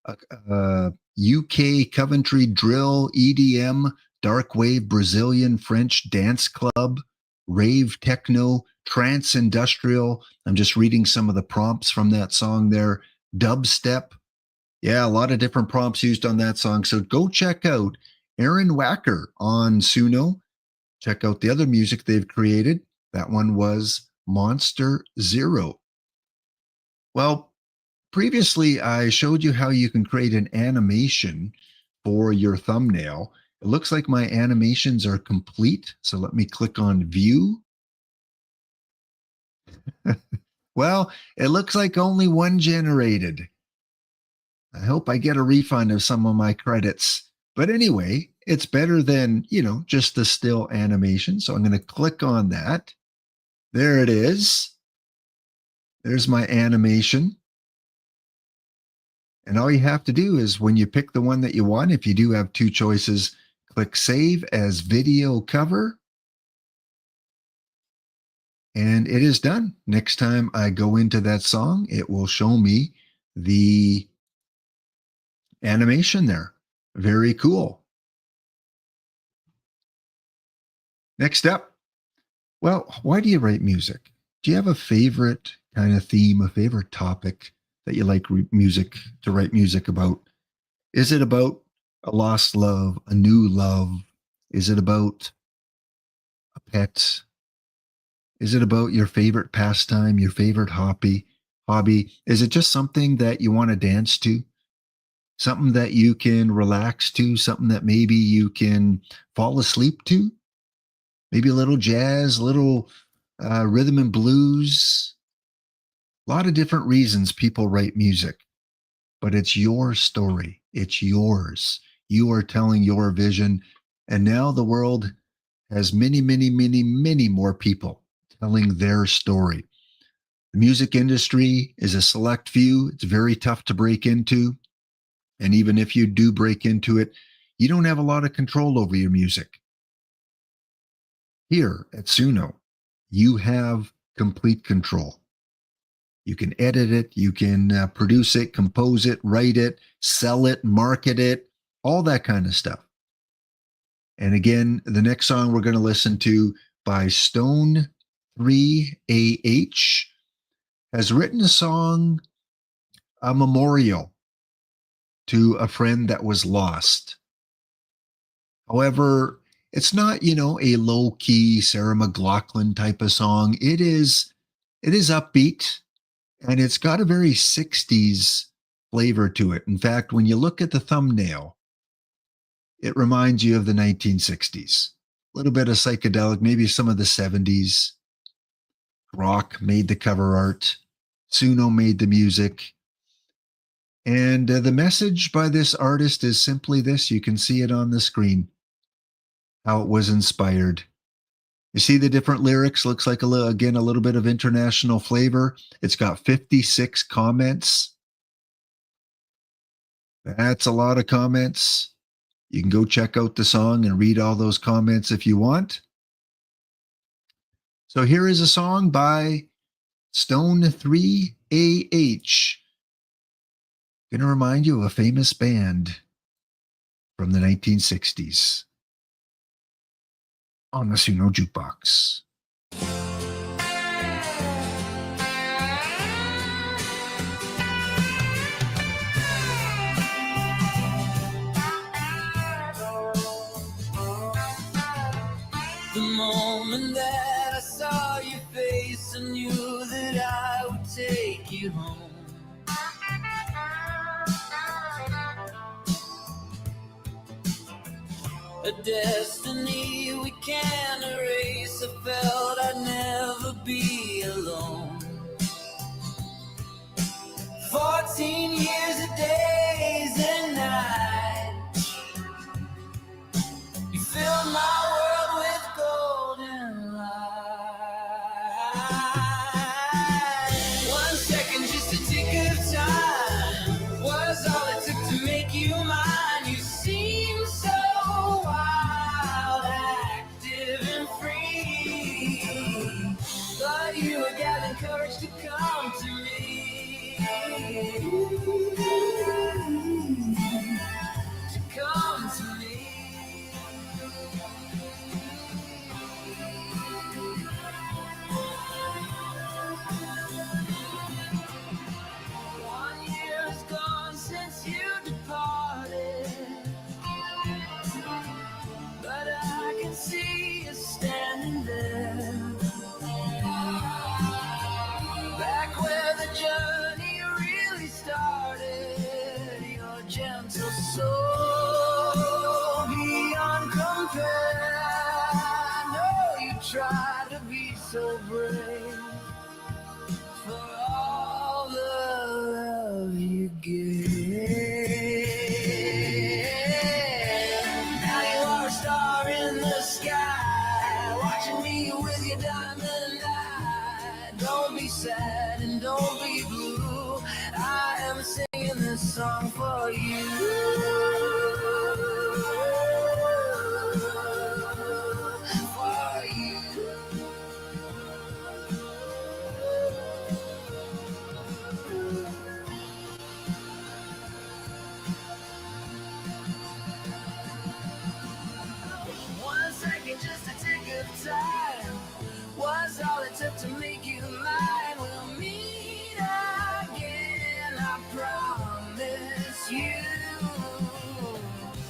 UK Coventry drill, EDM, dark wave, Brazilian, French dance club, rave techno, trance industrial. I'm just reading some of the prompts from that song there. Dubstep. Yeah, a lot of different prompts used on that song. So go check out Aaron Wacker on SUNO. Check out the other music they've created. That one was Monster Zero. Well, previously I showed you how you can create an animation for your thumbnail. It looks like my animations are complete. So let me click on View. Well, it looks like only one generated. I hope I get a refund of some of my credits. But anyway, it's better than, just the still animation. So I'm going to click on that. There it is. There's my animation. And all you have to do is when you pick the one that you want, if you do have two choices, click Save as Video Cover. And it is done. Next time I go into that song, it will show me the animation there. Very cool. Next up, well, why do you write music? Do you have a favorite kind of theme, a favorite topic that you like to write music about? Is it about a lost love, a new love? Is it about a pet? Is it about your favorite pastime, your favorite hobby? Is it just something that you want to dance to? Something that you can relax to? Something that maybe you can fall asleep to? Maybe a little jazz, a little rhythm and blues. A lot of different reasons people write music, but it's your story. It's yours. You are telling your vision. And now the world has many, many, many, many more people telling their story. The music industry is a select few. It's very tough to break into. And even if you do break into it, you don't have a lot of control over your music. Here at SUNO, you have complete control. You can edit it, you can produce it, compose it, write it, sell it, market it, all that kind of stuff. And again, the next song we're going to listen to by Stone 3AH has written a song, a memorial to a friend that was lost. However, it's not, a low-key Sarah McLachlan type of song. It is upbeat, and it's got a very 60s flavor to it. In fact, when you look at the thumbnail, it reminds you of the 1960s. A little bit of psychedelic, maybe some of the 70s. Rock made the cover art. SUNO made the music. And the message by this artist is simply this. You can see it on the screen, how it was inspired. You see the different lyrics, looks like a little bit of international flavor. It's got 56 comments. That's a lot of comments. You can go check out the song and read all those comments if you want. So here is a song by Stone 3AH. Going to remind you of a famous band from the 1960s on the SUNO Jukebox. The moment that I saw your face, I knew that I would take you home. A destiny we can't erase. I felt I'd never be alone. 14 years of days and nights, you filled my world with golden light. 1 second, just a tick of time, was all it took to make you mine. You seem so wild, active and free. Thought you were gathering courage to come to me. To come to me. 1 year's gone since you departed, but I can see you standing there, back where the journey really started. Your gentle soul beyond compare. I know you try to be so brave for all the love you give. Now you are a star in the sky, watching me with your diamond eye. Don't be sad and don't be blue, I am singing this song for you. For you. One second, just a tick of time, was all it took to make you mine. We'll meet again, I promise you,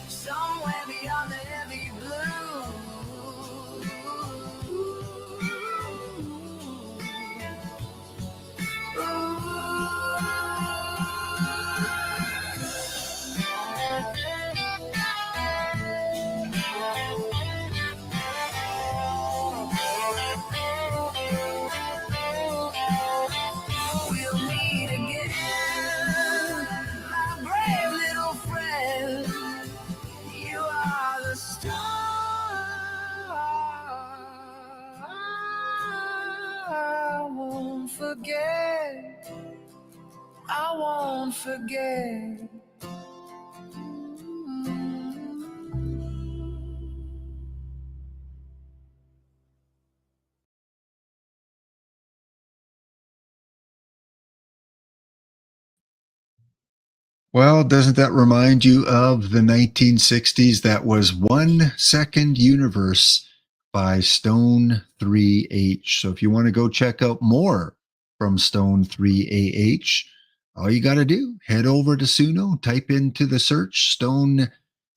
somewhere beyond the heavy blue. We'll meet again, my brave little friend. You are the star I won't forget. I won't forget. Well, doesn't that remind you of the 1960s? That was 1 Second Universe by Stone 3H. So if you want to go check out more from Stone 3AH, all you got to do, head over to Suno, type into the search Stone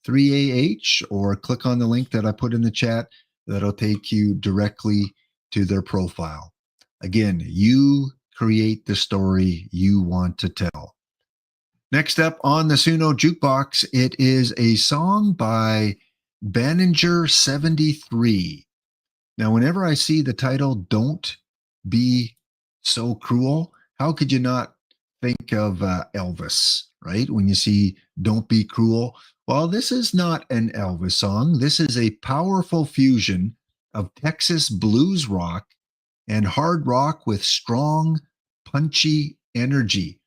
3AH, or click on the link that I put in the chat. That'll take you directly to their profile. Again, you create the story you want to tell. Next up on the SUNO Jukebox, it is a song by Banninger 73. Now, whenever I see the title, Don't Be So Cruel, how could you not think of Elvis, right? When you see Don't Be Cruel. Well, this is not an Elvis song. This is a powerful fusion of Texas blues rock and hard rock with strong, punchy energy.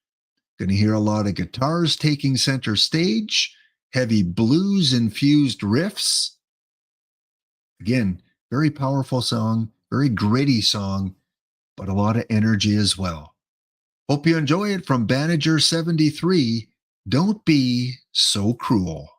Going to hear a lot of guitars taking center stage heavy blues infused riffs. Again, very powerful song, very gritty song, but a lot of energy as well. Hope you enjoy it from Bannager 73. Don't be so cruel.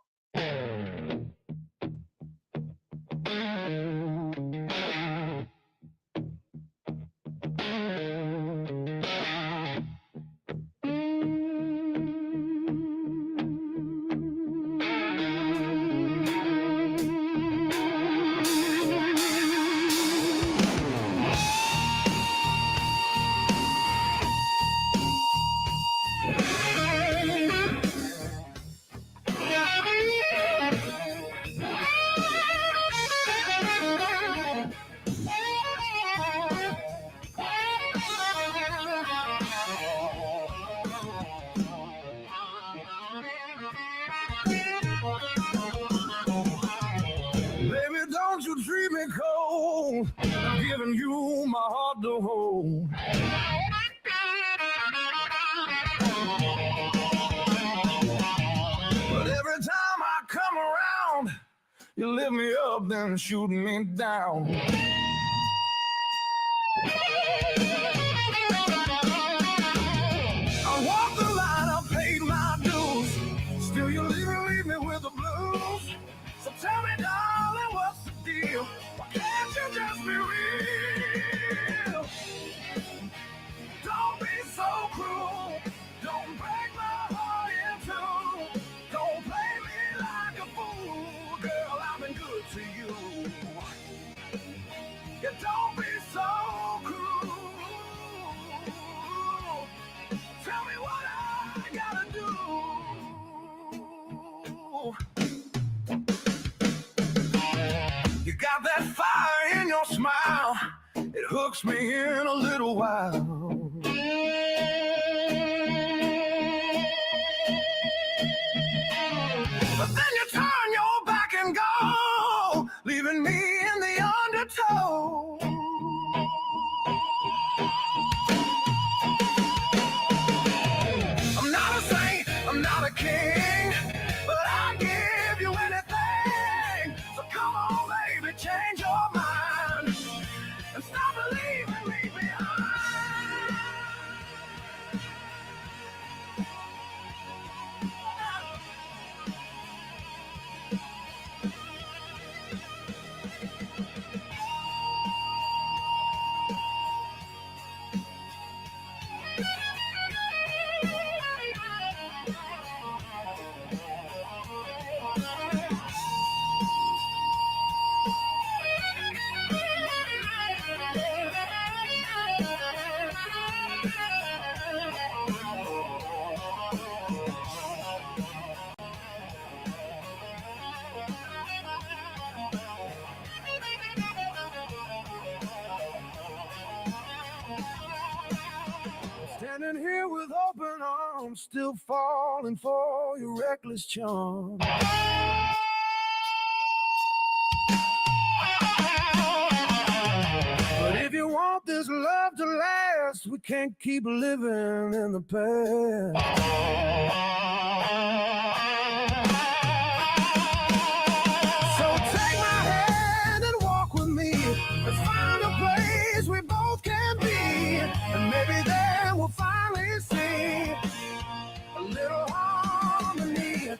Baby, don't you treat me cold. I'm giving you my heart to hold. But every time I come around, you lift me up, then shoot me down. I walked the line, I paid my dues. Still you leave me with the blues. So tell me, darling, what's the deal? Why can't you just be real? Don't be so cruel. Don't break my heart in two. Don't play me like a fool. Girl, I've been good to you. Yeah, don't be so cruel. Tell me what I gotta do. You got that fire in your smile. It hooks me in a little while. But then you turn your back and go, leaving me in the undertow. I'm not a saint, I'm not a king, but I'll give you anything. So come on, baby, change your mind and stop leaving me behind. Standing here with open arms, still falling for your reckless charm. But if you want this love to last, we can't keep living in the past. So take my hand and walk with me. Let's find a place we both can be. And maybe then we'll finally see a little harmony.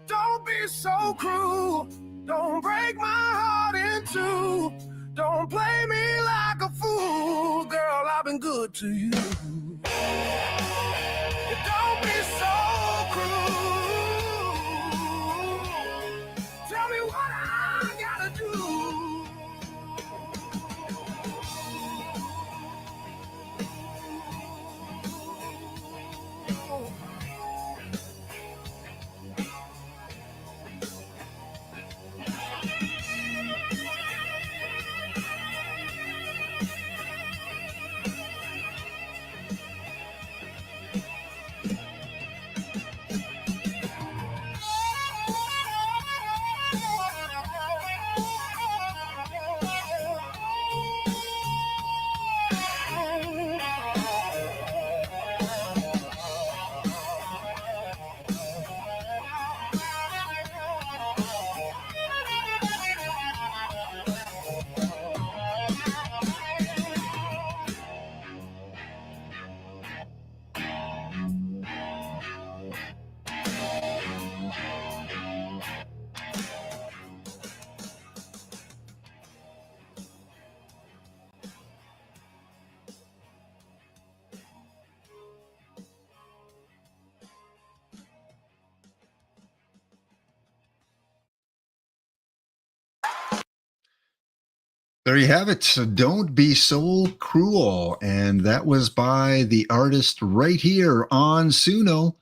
Don't be so cruel. Don't break my heart in two. Don't play me like a fool. Girl, I've been good to you. Don't be so cruel. Tell me what I gotta do. There you have it. So Don't Be So Cruel. And that was by the artist right here on SUNO,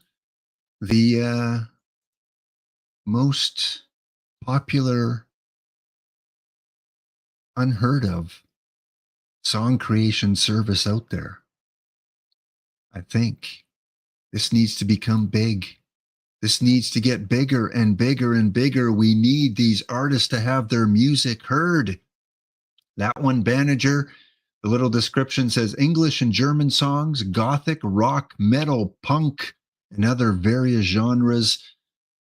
the most popular, unheard of song creation service out there. I think this needs to become big. This needs to get bigger and bigger and bigger. We need these artists to have their music heard. That one, Banniger, the little description says English and German songs, Gothic, rock, metal, punk, and other various genres.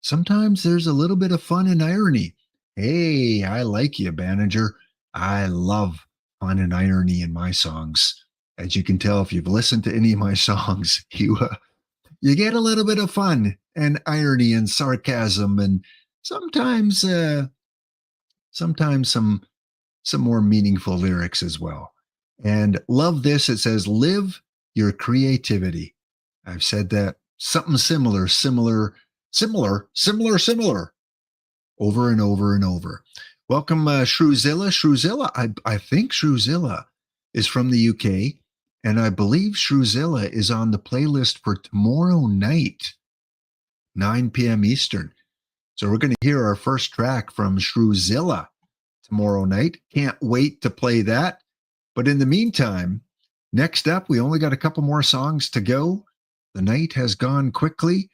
Sometimes there's a little bit of fun and irony. Hey, I like you, Banniger. I love fun and irony in my songs. As you can tell, if you've listened to any of my songs, you get a little bit of fun and irony and sarcasm, and sometimes some more meaningful lyrics as well. And love this. It says, live your creativity. I've said that something similar, over and over and over. Welcome, Shrewzilla. Shrewzilla, I think Shrewzilla is from the UK, and I believe Shrewzilla is on the playlist for tomorrow night, 9 p.m. Eastern. So we're going to hear our first track from Shrewzilla tomorrow night. Can't wait to play that. But in the meantime, next up, we only got a couple more songs to go. The night has gone quickly.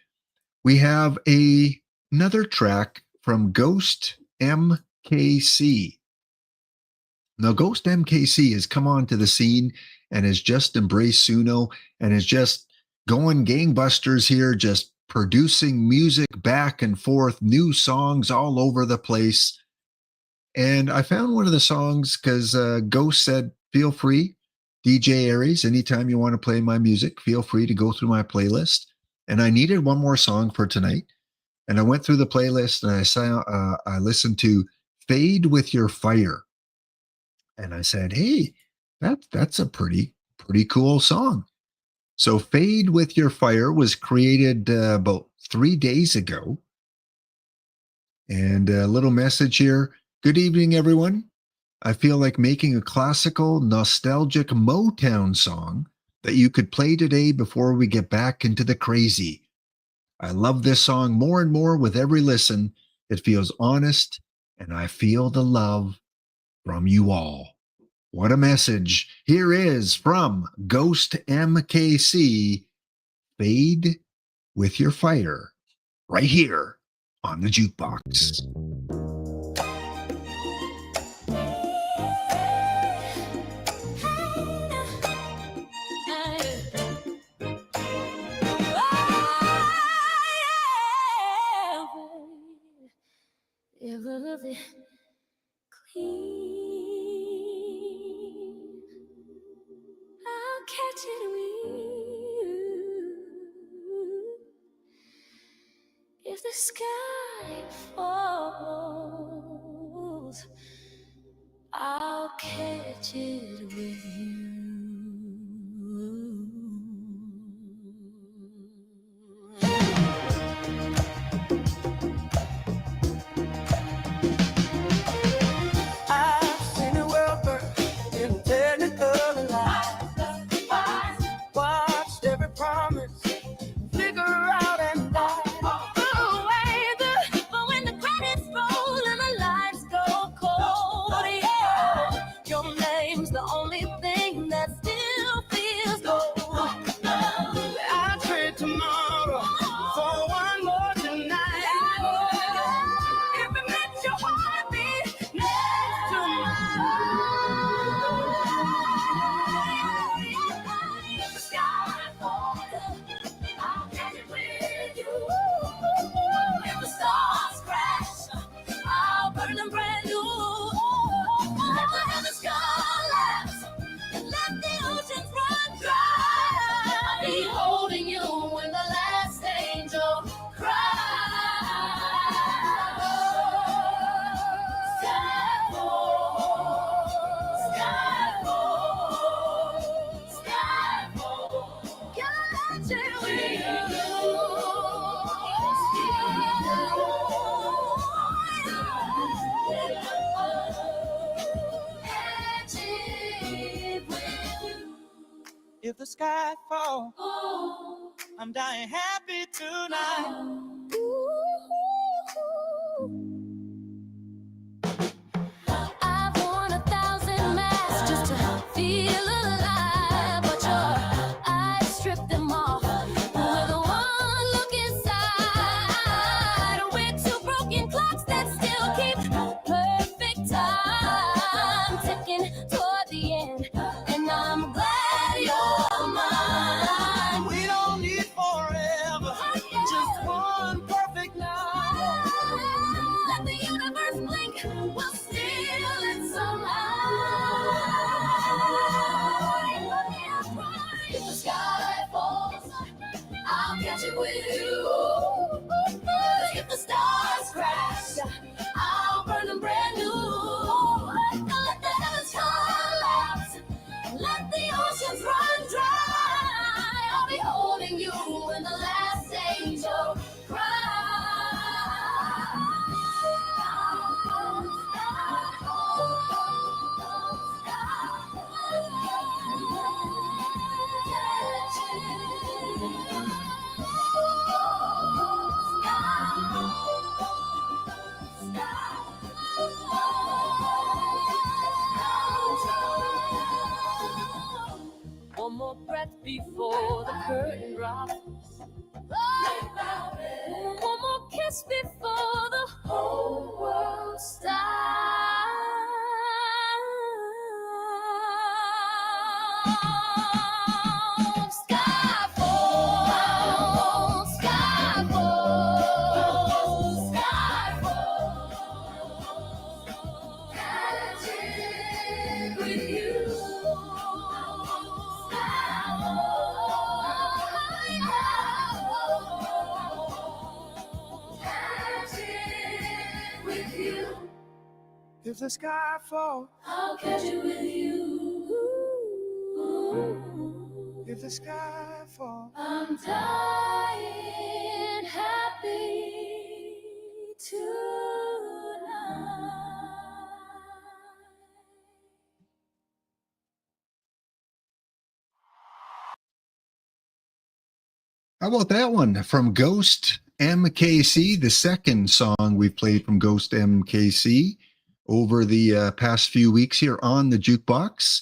We have another track from Ghost MKC. Now, Ghost MKC has come onto the scene and has just embraced SUNO and is just going gangbusters here, just producing music back and forth, new songs all over the place. And I found one of the songs because Ghost said, feel free, DJ Aries, anytime you want to play my music, feel free to go through my playlist. And I needed one more song for tonight. And I went through the playlist and I listened to Fade With Your Fire. And I said, hey, that's a pretty cool song. So Fade With Your Fire was created about 3 days ago. And a little message here. Good evening, everyone. I feel like making a classical, nostalgic Motown song that you could play today before we get back into the crazy. I love this song more and more with every listen. It feels honest, and I feel the love from you all. What a message. Here is from Ghost MKC, Fade With Your Fire, right here on the Jukebox. I'll catch it with you. If the sky falls, I'll catch it with you. I've seen the world burn in technical life. Watched every promise figure out and die. But when the credit sky fall. I'm dying happy tonight. I've worn 1,000 masks just to feel alive, but your eyes strip them off with one look inside. We're two broken clocks that still keep perfect time ticking toward the end, and I'm glad you're mine. We don't need forever, just one perfect night. Let the universe blink, we'll steal it somehow. If the sky falls, I'll catch it with you. If the stars crash, I'll burn them brand new. Let the heavens collapse, let the oceans run dry. I'll be holding you when the last angel One more breath before the curtain drops. One more kiss before the whole world stops. Skyfall, skyfall, skyfall. Magic with you. With you, If the sky fall, I'll catch it with you. if the sky fall. I'm dying happy tonight. How about that one from Ghost MKC, the second song we've played from Ghost MKC over the past few weeks here on the Jukebox.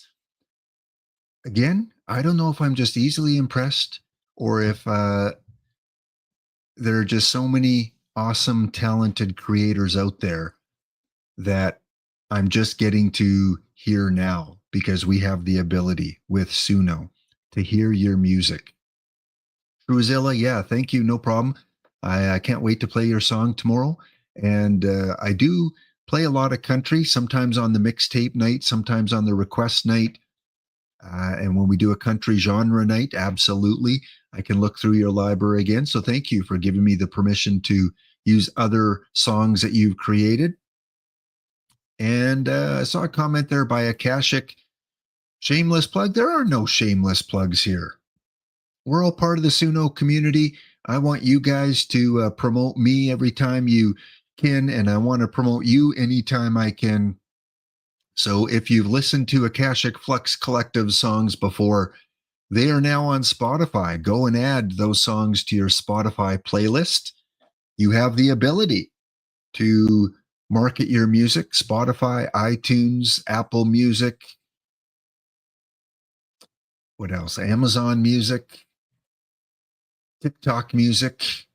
Again, I don't know if I'm just easily impressed or if there are just so many awesome, talented creators out there that I'm just getting to hear now because we have the ability with SUNO to hear your music. Druzilla, yeah, thank you. No problem. I can't wait to play your song tomorrow. And I do play a lot of country, sometimes on the mixtape night, sometimes on the request night. And when we do a country genre night, absolutely, I can look through your library again. So thank you for giving me the permission to use other songs that you've created. And I saw a comment there by Akashic. Shameless plug. There are no shameless plugs here. We're all part of the SUNO community. I want you guys to promote me every time you can, and I want to promote you anytime I can. So if you've listened to Akashic Flux Collective songs before, they are now on Spotify. Go and add those songs to your Spotify playlist. You have the ability to market your music, Spotify, iTunes, Apple Music, what else? Amazon Music, TikTok Music,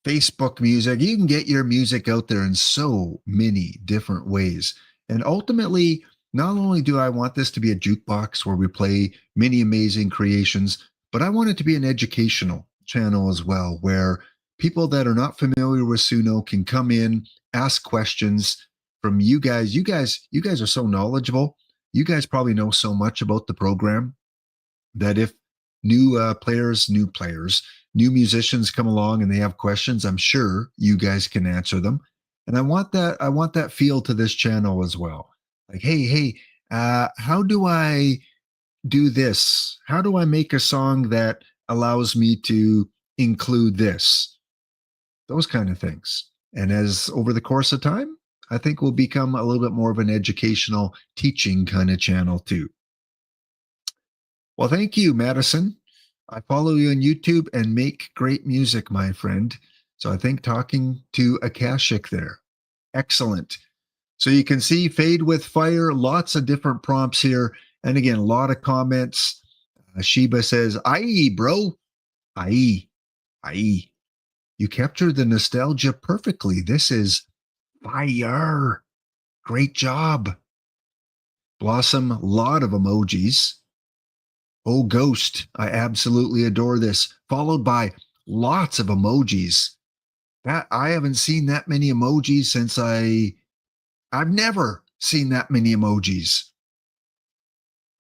Facebook Music. You can get your music out there in so many different ways. And ultimately, not only do I want this to be a jukebox where we play many amazing creations, but I want it to be an educational channel as well, where people that are not familiar with SUNO can come in, ask questions from you guys. You guys are so knowledgeable. You guys probably know so much about the program that if new musicians come along and they have questions, I'm sure you guys can answer them. And I want that feel to this channel as well. Like, hey, how do I do this? How do I make a song that allows me to include this? Those kind of things. And as over the course of time, I think we'll become a little bit more of an educational teaching kind of channel too. Well, thank you, Madison. I follow you on YouTube and make great music, my friend. So I think talking to Akashic there. Excellent. So you can see Fade with Fire, lots of different prompts here. And again, a lot of comments. Sheba says, aye, bro. Aye. Aye. You captured the nostalgia perfectly. This is fire. Great job. Blossom, lot of emojis. Oh, Ghost, I absolutely adore this. Followed by lots of emojis. That I haven't seen that many emojis since I've never seen that many emojis.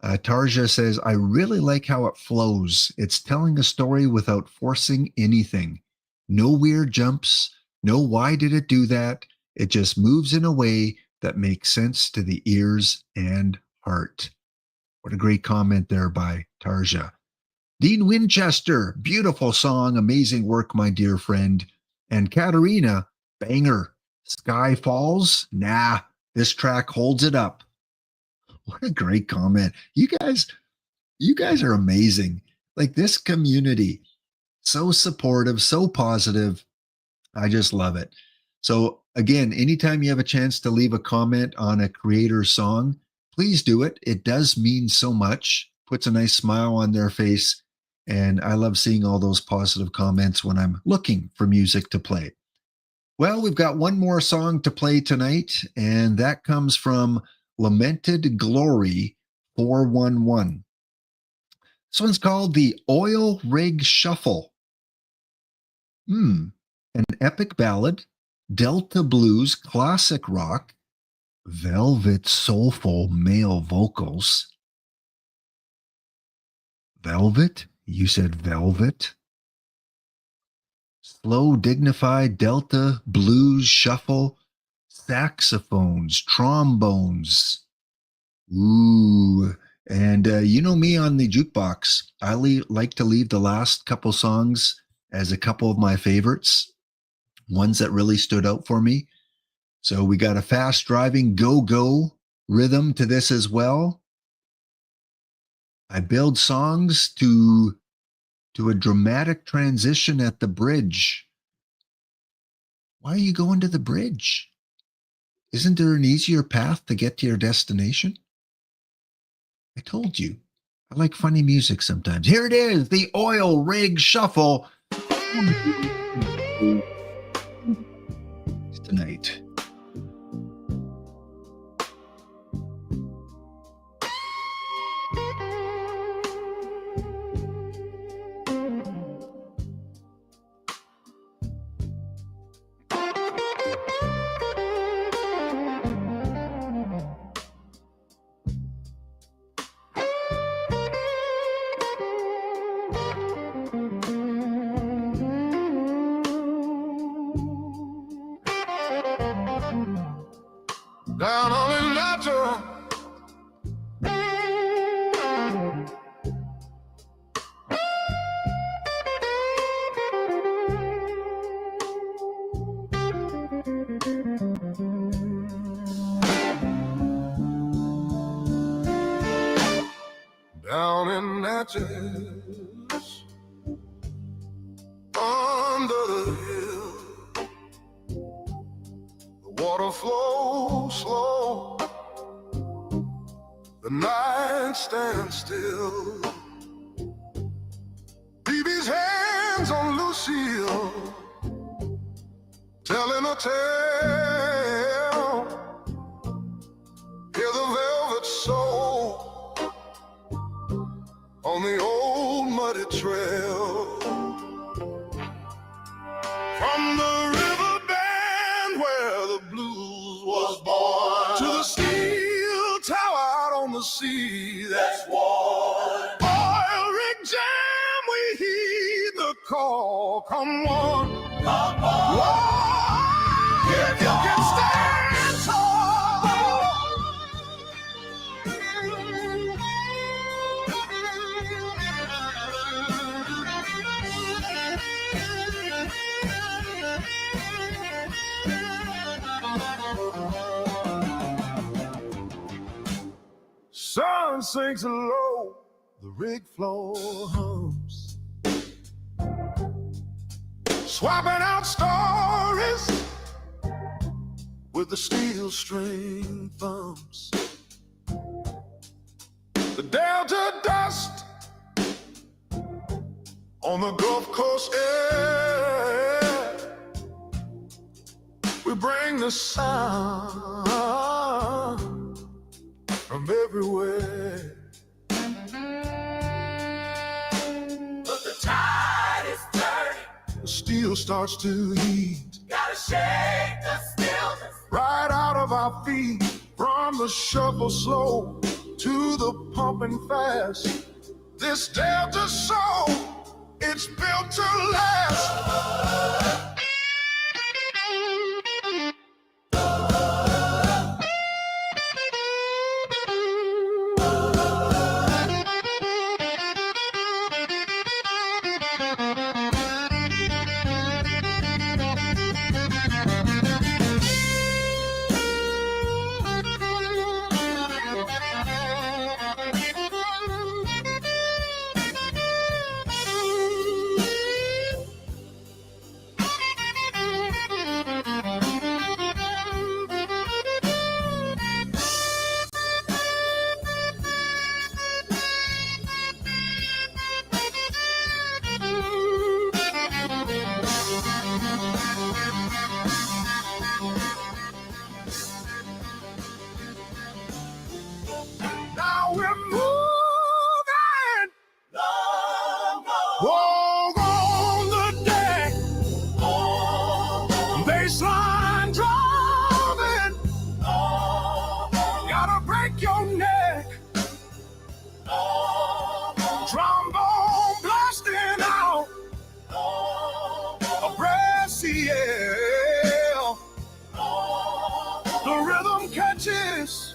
Tarja says, I really like how it flows. It's telling a story without forcing anything. No weird jumps. No why did it do that? It just moves in a way that makes sense to the ears and heart. What a great comment there by Tarja. Dean Winchester, beautiful song, amazing work, my dear friend. And Katarina, banger. Sky Falls? Nah, this track holds it up. What a great comment. You guys are amazing. Like this community, so supportive, so positive. I just love it. So again, anytime you have a chance to leave a comment on a creator's song, please do it. It does mean so much. Puts a nice smile on their face. And I love seeing all those positive comments when I'm looking for music to play. Well, we've got one more song to play tonight, and that comes from Lamented Glory 411. This one's called the Oil Rig Shuffle. An epic ballad, Delta blues, classic rock, velvet soulful male vocals. Velvet? You said velvet? Slow, dignified Delta blues shuffle, saxophones, trombones. Ooh. And you know me on the jukebox. I like to leave the last couple songs as a couple of my favorites, ones that really stood out for me. So we got a fast driving go-go rhythm to this as well. I build songs to a dramatic transition at the bridge. Why are you going to the bridge? Isn't there an easier path to get to your destination? I told you. I like funny music sometimes. Here it is, the Oil Rig Shuffle. Tonight. Down on the natural. Down in Natchez, under the hill, the water flows slow, the night stands still. BB's hands on Lucille, telling a tale. Hear the velvet soul on the old muddy trail. From the river band where the blues was born, to the steel tower out on the sea that's worn. Oil rig jam, we heed the call. Come on, come on. Whoa, if you can stand tall. Sun sinks low, the rig floor hums. swapping out stories with the steel string thumbs. The Delta dust on the Gulf Coast air. We bring the sound from everywhere. But the tide is turning. The steel starts to heat. Gotta shake the stillness right out of our feet. From the shuffle slow to the pumping fast. This Delta soul, it's built to last. Now we're moving long on the deck. Baseline drumming, gotta break your neck. Trombone blasting out a brassy yell. The rhythm catches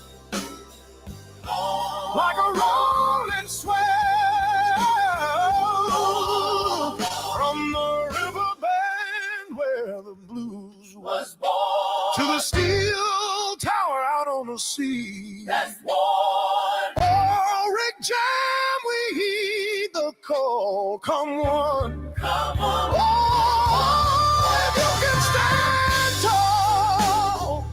like a rolling swell from the riverbed where the blues was born to the steel tower out on the sea. That's born. Oh, Rick Jam, we heed the call. Come on, come on. Oh, if you can stand tall.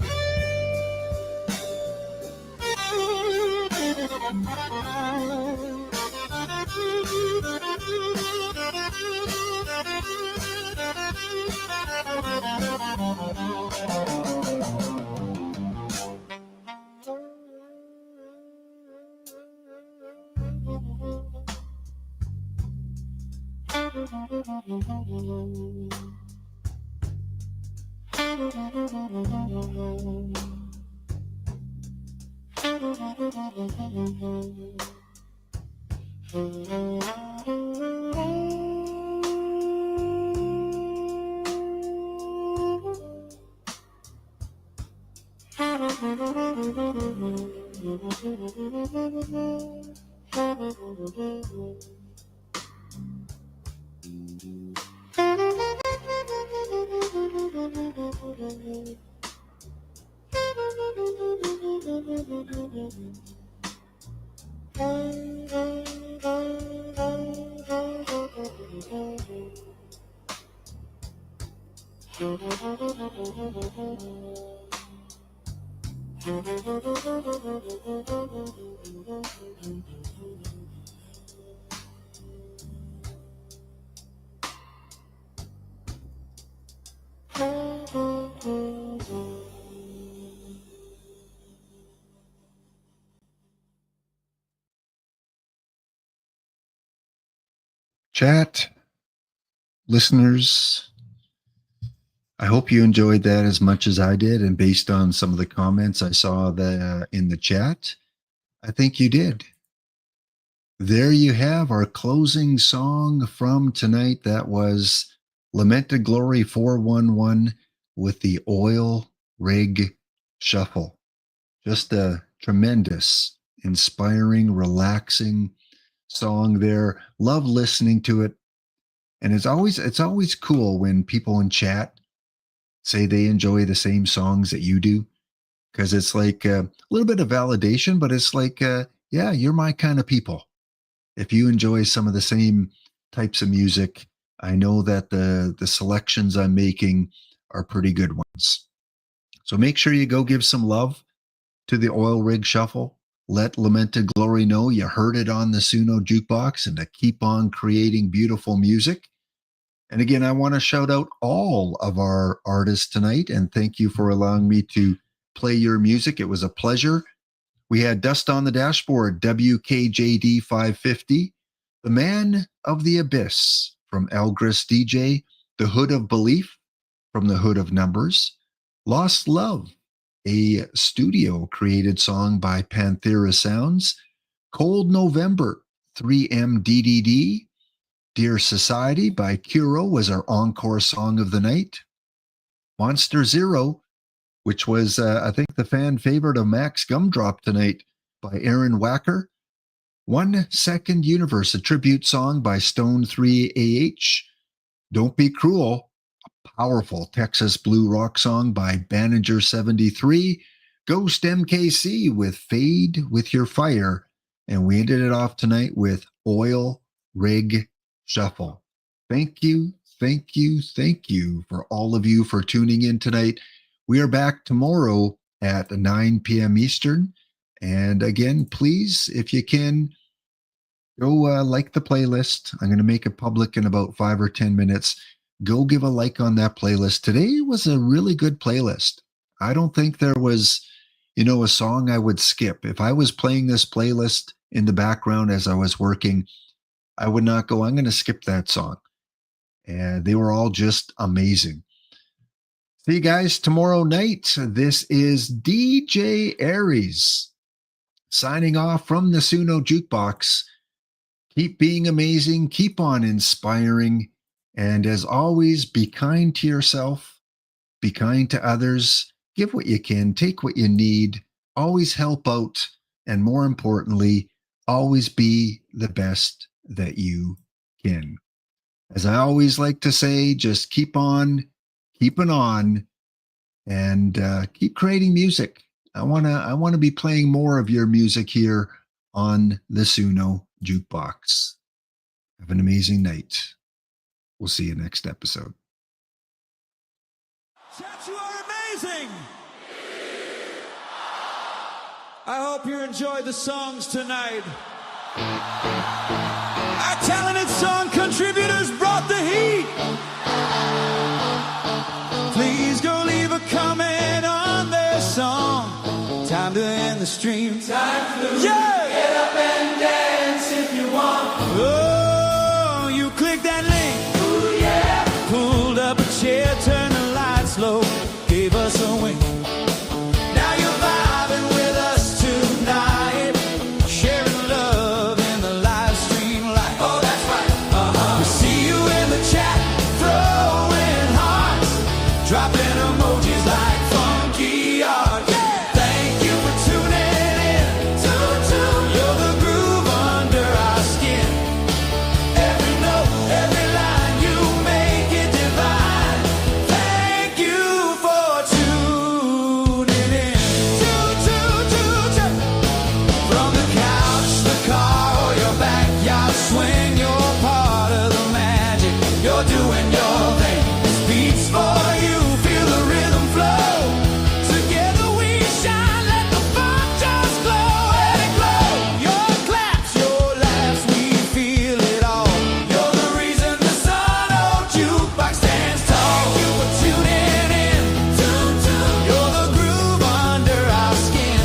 Chat, listeners, I hope you enjoyed that as much as I did. And based on some of the comments I saw in the chat, I think you did. There you have our closing song from tonight. That was Lamented Glory 411 with the Oil Rig Shuffle. Just a tremendous, inspiring, relaxing song there. Love listening to it. And it's always cool when people in chat say they enjoy the same songs that you do, because it's like a little bit of validation, but it's like, yeah, you're my kind of people. If you enjoy some of the same types of music I know that the selections I'm making are pretty good ones. So make sure you go give some love to the Oil Rig Shuffle. Let Lamented Glory know you heard it on the SUNO Jukebox, and to keep on creating beautiful music. And again, I want to shout out all of our artists tonight, and thank you for allowing me to play your music. It was a pleasure. We had Dust on the Dashboard, WKJD 550, The Man of the Abyss from Elgris DJ, The Hood of Belief from The Hood of Numbers, Lost Love, a studio-created song by Panthera Sounds, Cold November, 3MDDD, Dear Society by Kuro was our encore song of the night. Monster Zero, which was, I think, the fan favorite of Max Gumdrop tonight, by Aaron Wacker. 1 Second Universe, a tribute song by Stone 3AH. Don't Be Cruel, a powerful Texas blue rock song by Banninger 73. Ghost MKC with Fade With Your Fire. And we ended it off tonight with Oil Rig Shuffle. Thank you, thank you, thank you for all of you for tuning in tonight. We are back tomorrow at 9 p.m. Eastern. And again, please, if you can, go like the playlist. I'm going to make it public in about 5 or 10 minutes. Go give a like on that playlist. Today was a really good playlist. I don't think there was, a song I would skip. If I was playing this playlist in the background as I was working, I would not go, I'm going to skip that song. And they were all just amazing. See you guys tomorrow night. This is DJ Aries signing off from the SUNO Jukebox. Keep being amazing. Keep on inspiring. And as always, be kind to yourself. Be kind to others. Give what you can. Take what you need. Always help out. And more importantly, always be the best that you can. As I always like to say, just keep on keeping on and keep creating music. I want to be playing more of your music here on the SUNO Jukebox. Have an amazing night. We'll see you next episode. Chat, you are amazing. I hope you enjoyed the songs tonight. Our talented song contributors brought the heat. Please go leave a comment on their song. Time to end the stream. Time to get up and dance if you want. Oh, you click that link. Ooh, yeah. Pulled up a chair, turned the lights low, gave us a wink. Now you're vibing with us tonight, sharing love in the live stream light. Oh, that's right. We see you in the chat, throwing hearts, dropping emojis like funky art. Yeah. Thank you for tuning in. You're the groove under our skin. Every note, every line, you make it divine. Thank you for tuning in. From the couch, the car, or your backyard swing, you're part of the magic. You're doing your thing. This beat's for you. Feel the rhythm flow. Together we shine. Let the funk just glow. Let it glow. Your claps, your laughs, we feel it all. You're the reason the SUNO Jukebox stands tall. Thank you for tuning in. You're the groove under our skin.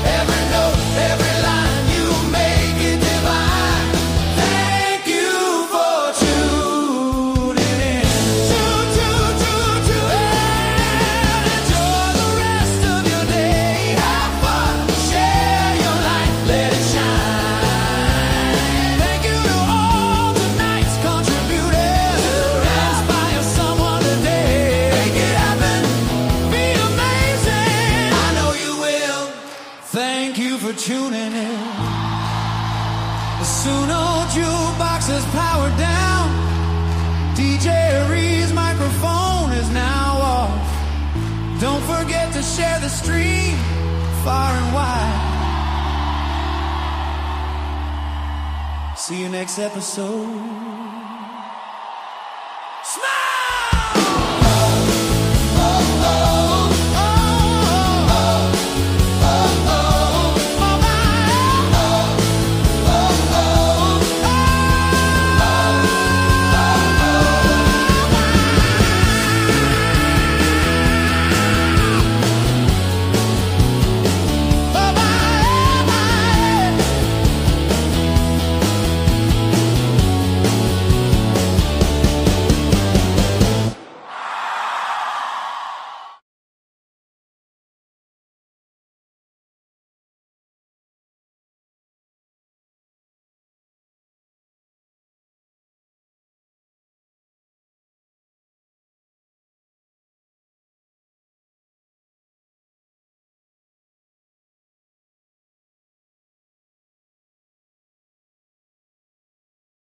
Every note, every line, you make it divine. Thank you for tuning in. And enjoy the rest of your day. Have fun, share your light, let it shine. Thank you to all tonight's contributors. Inspire someone today. Make it happen. Be amazing. I know you will. Thank you for tuning in. The SUNO Jukebox is powered down. DJ Aries' microphone is now off. Don't forget to share the stream far and wide. See you next episode.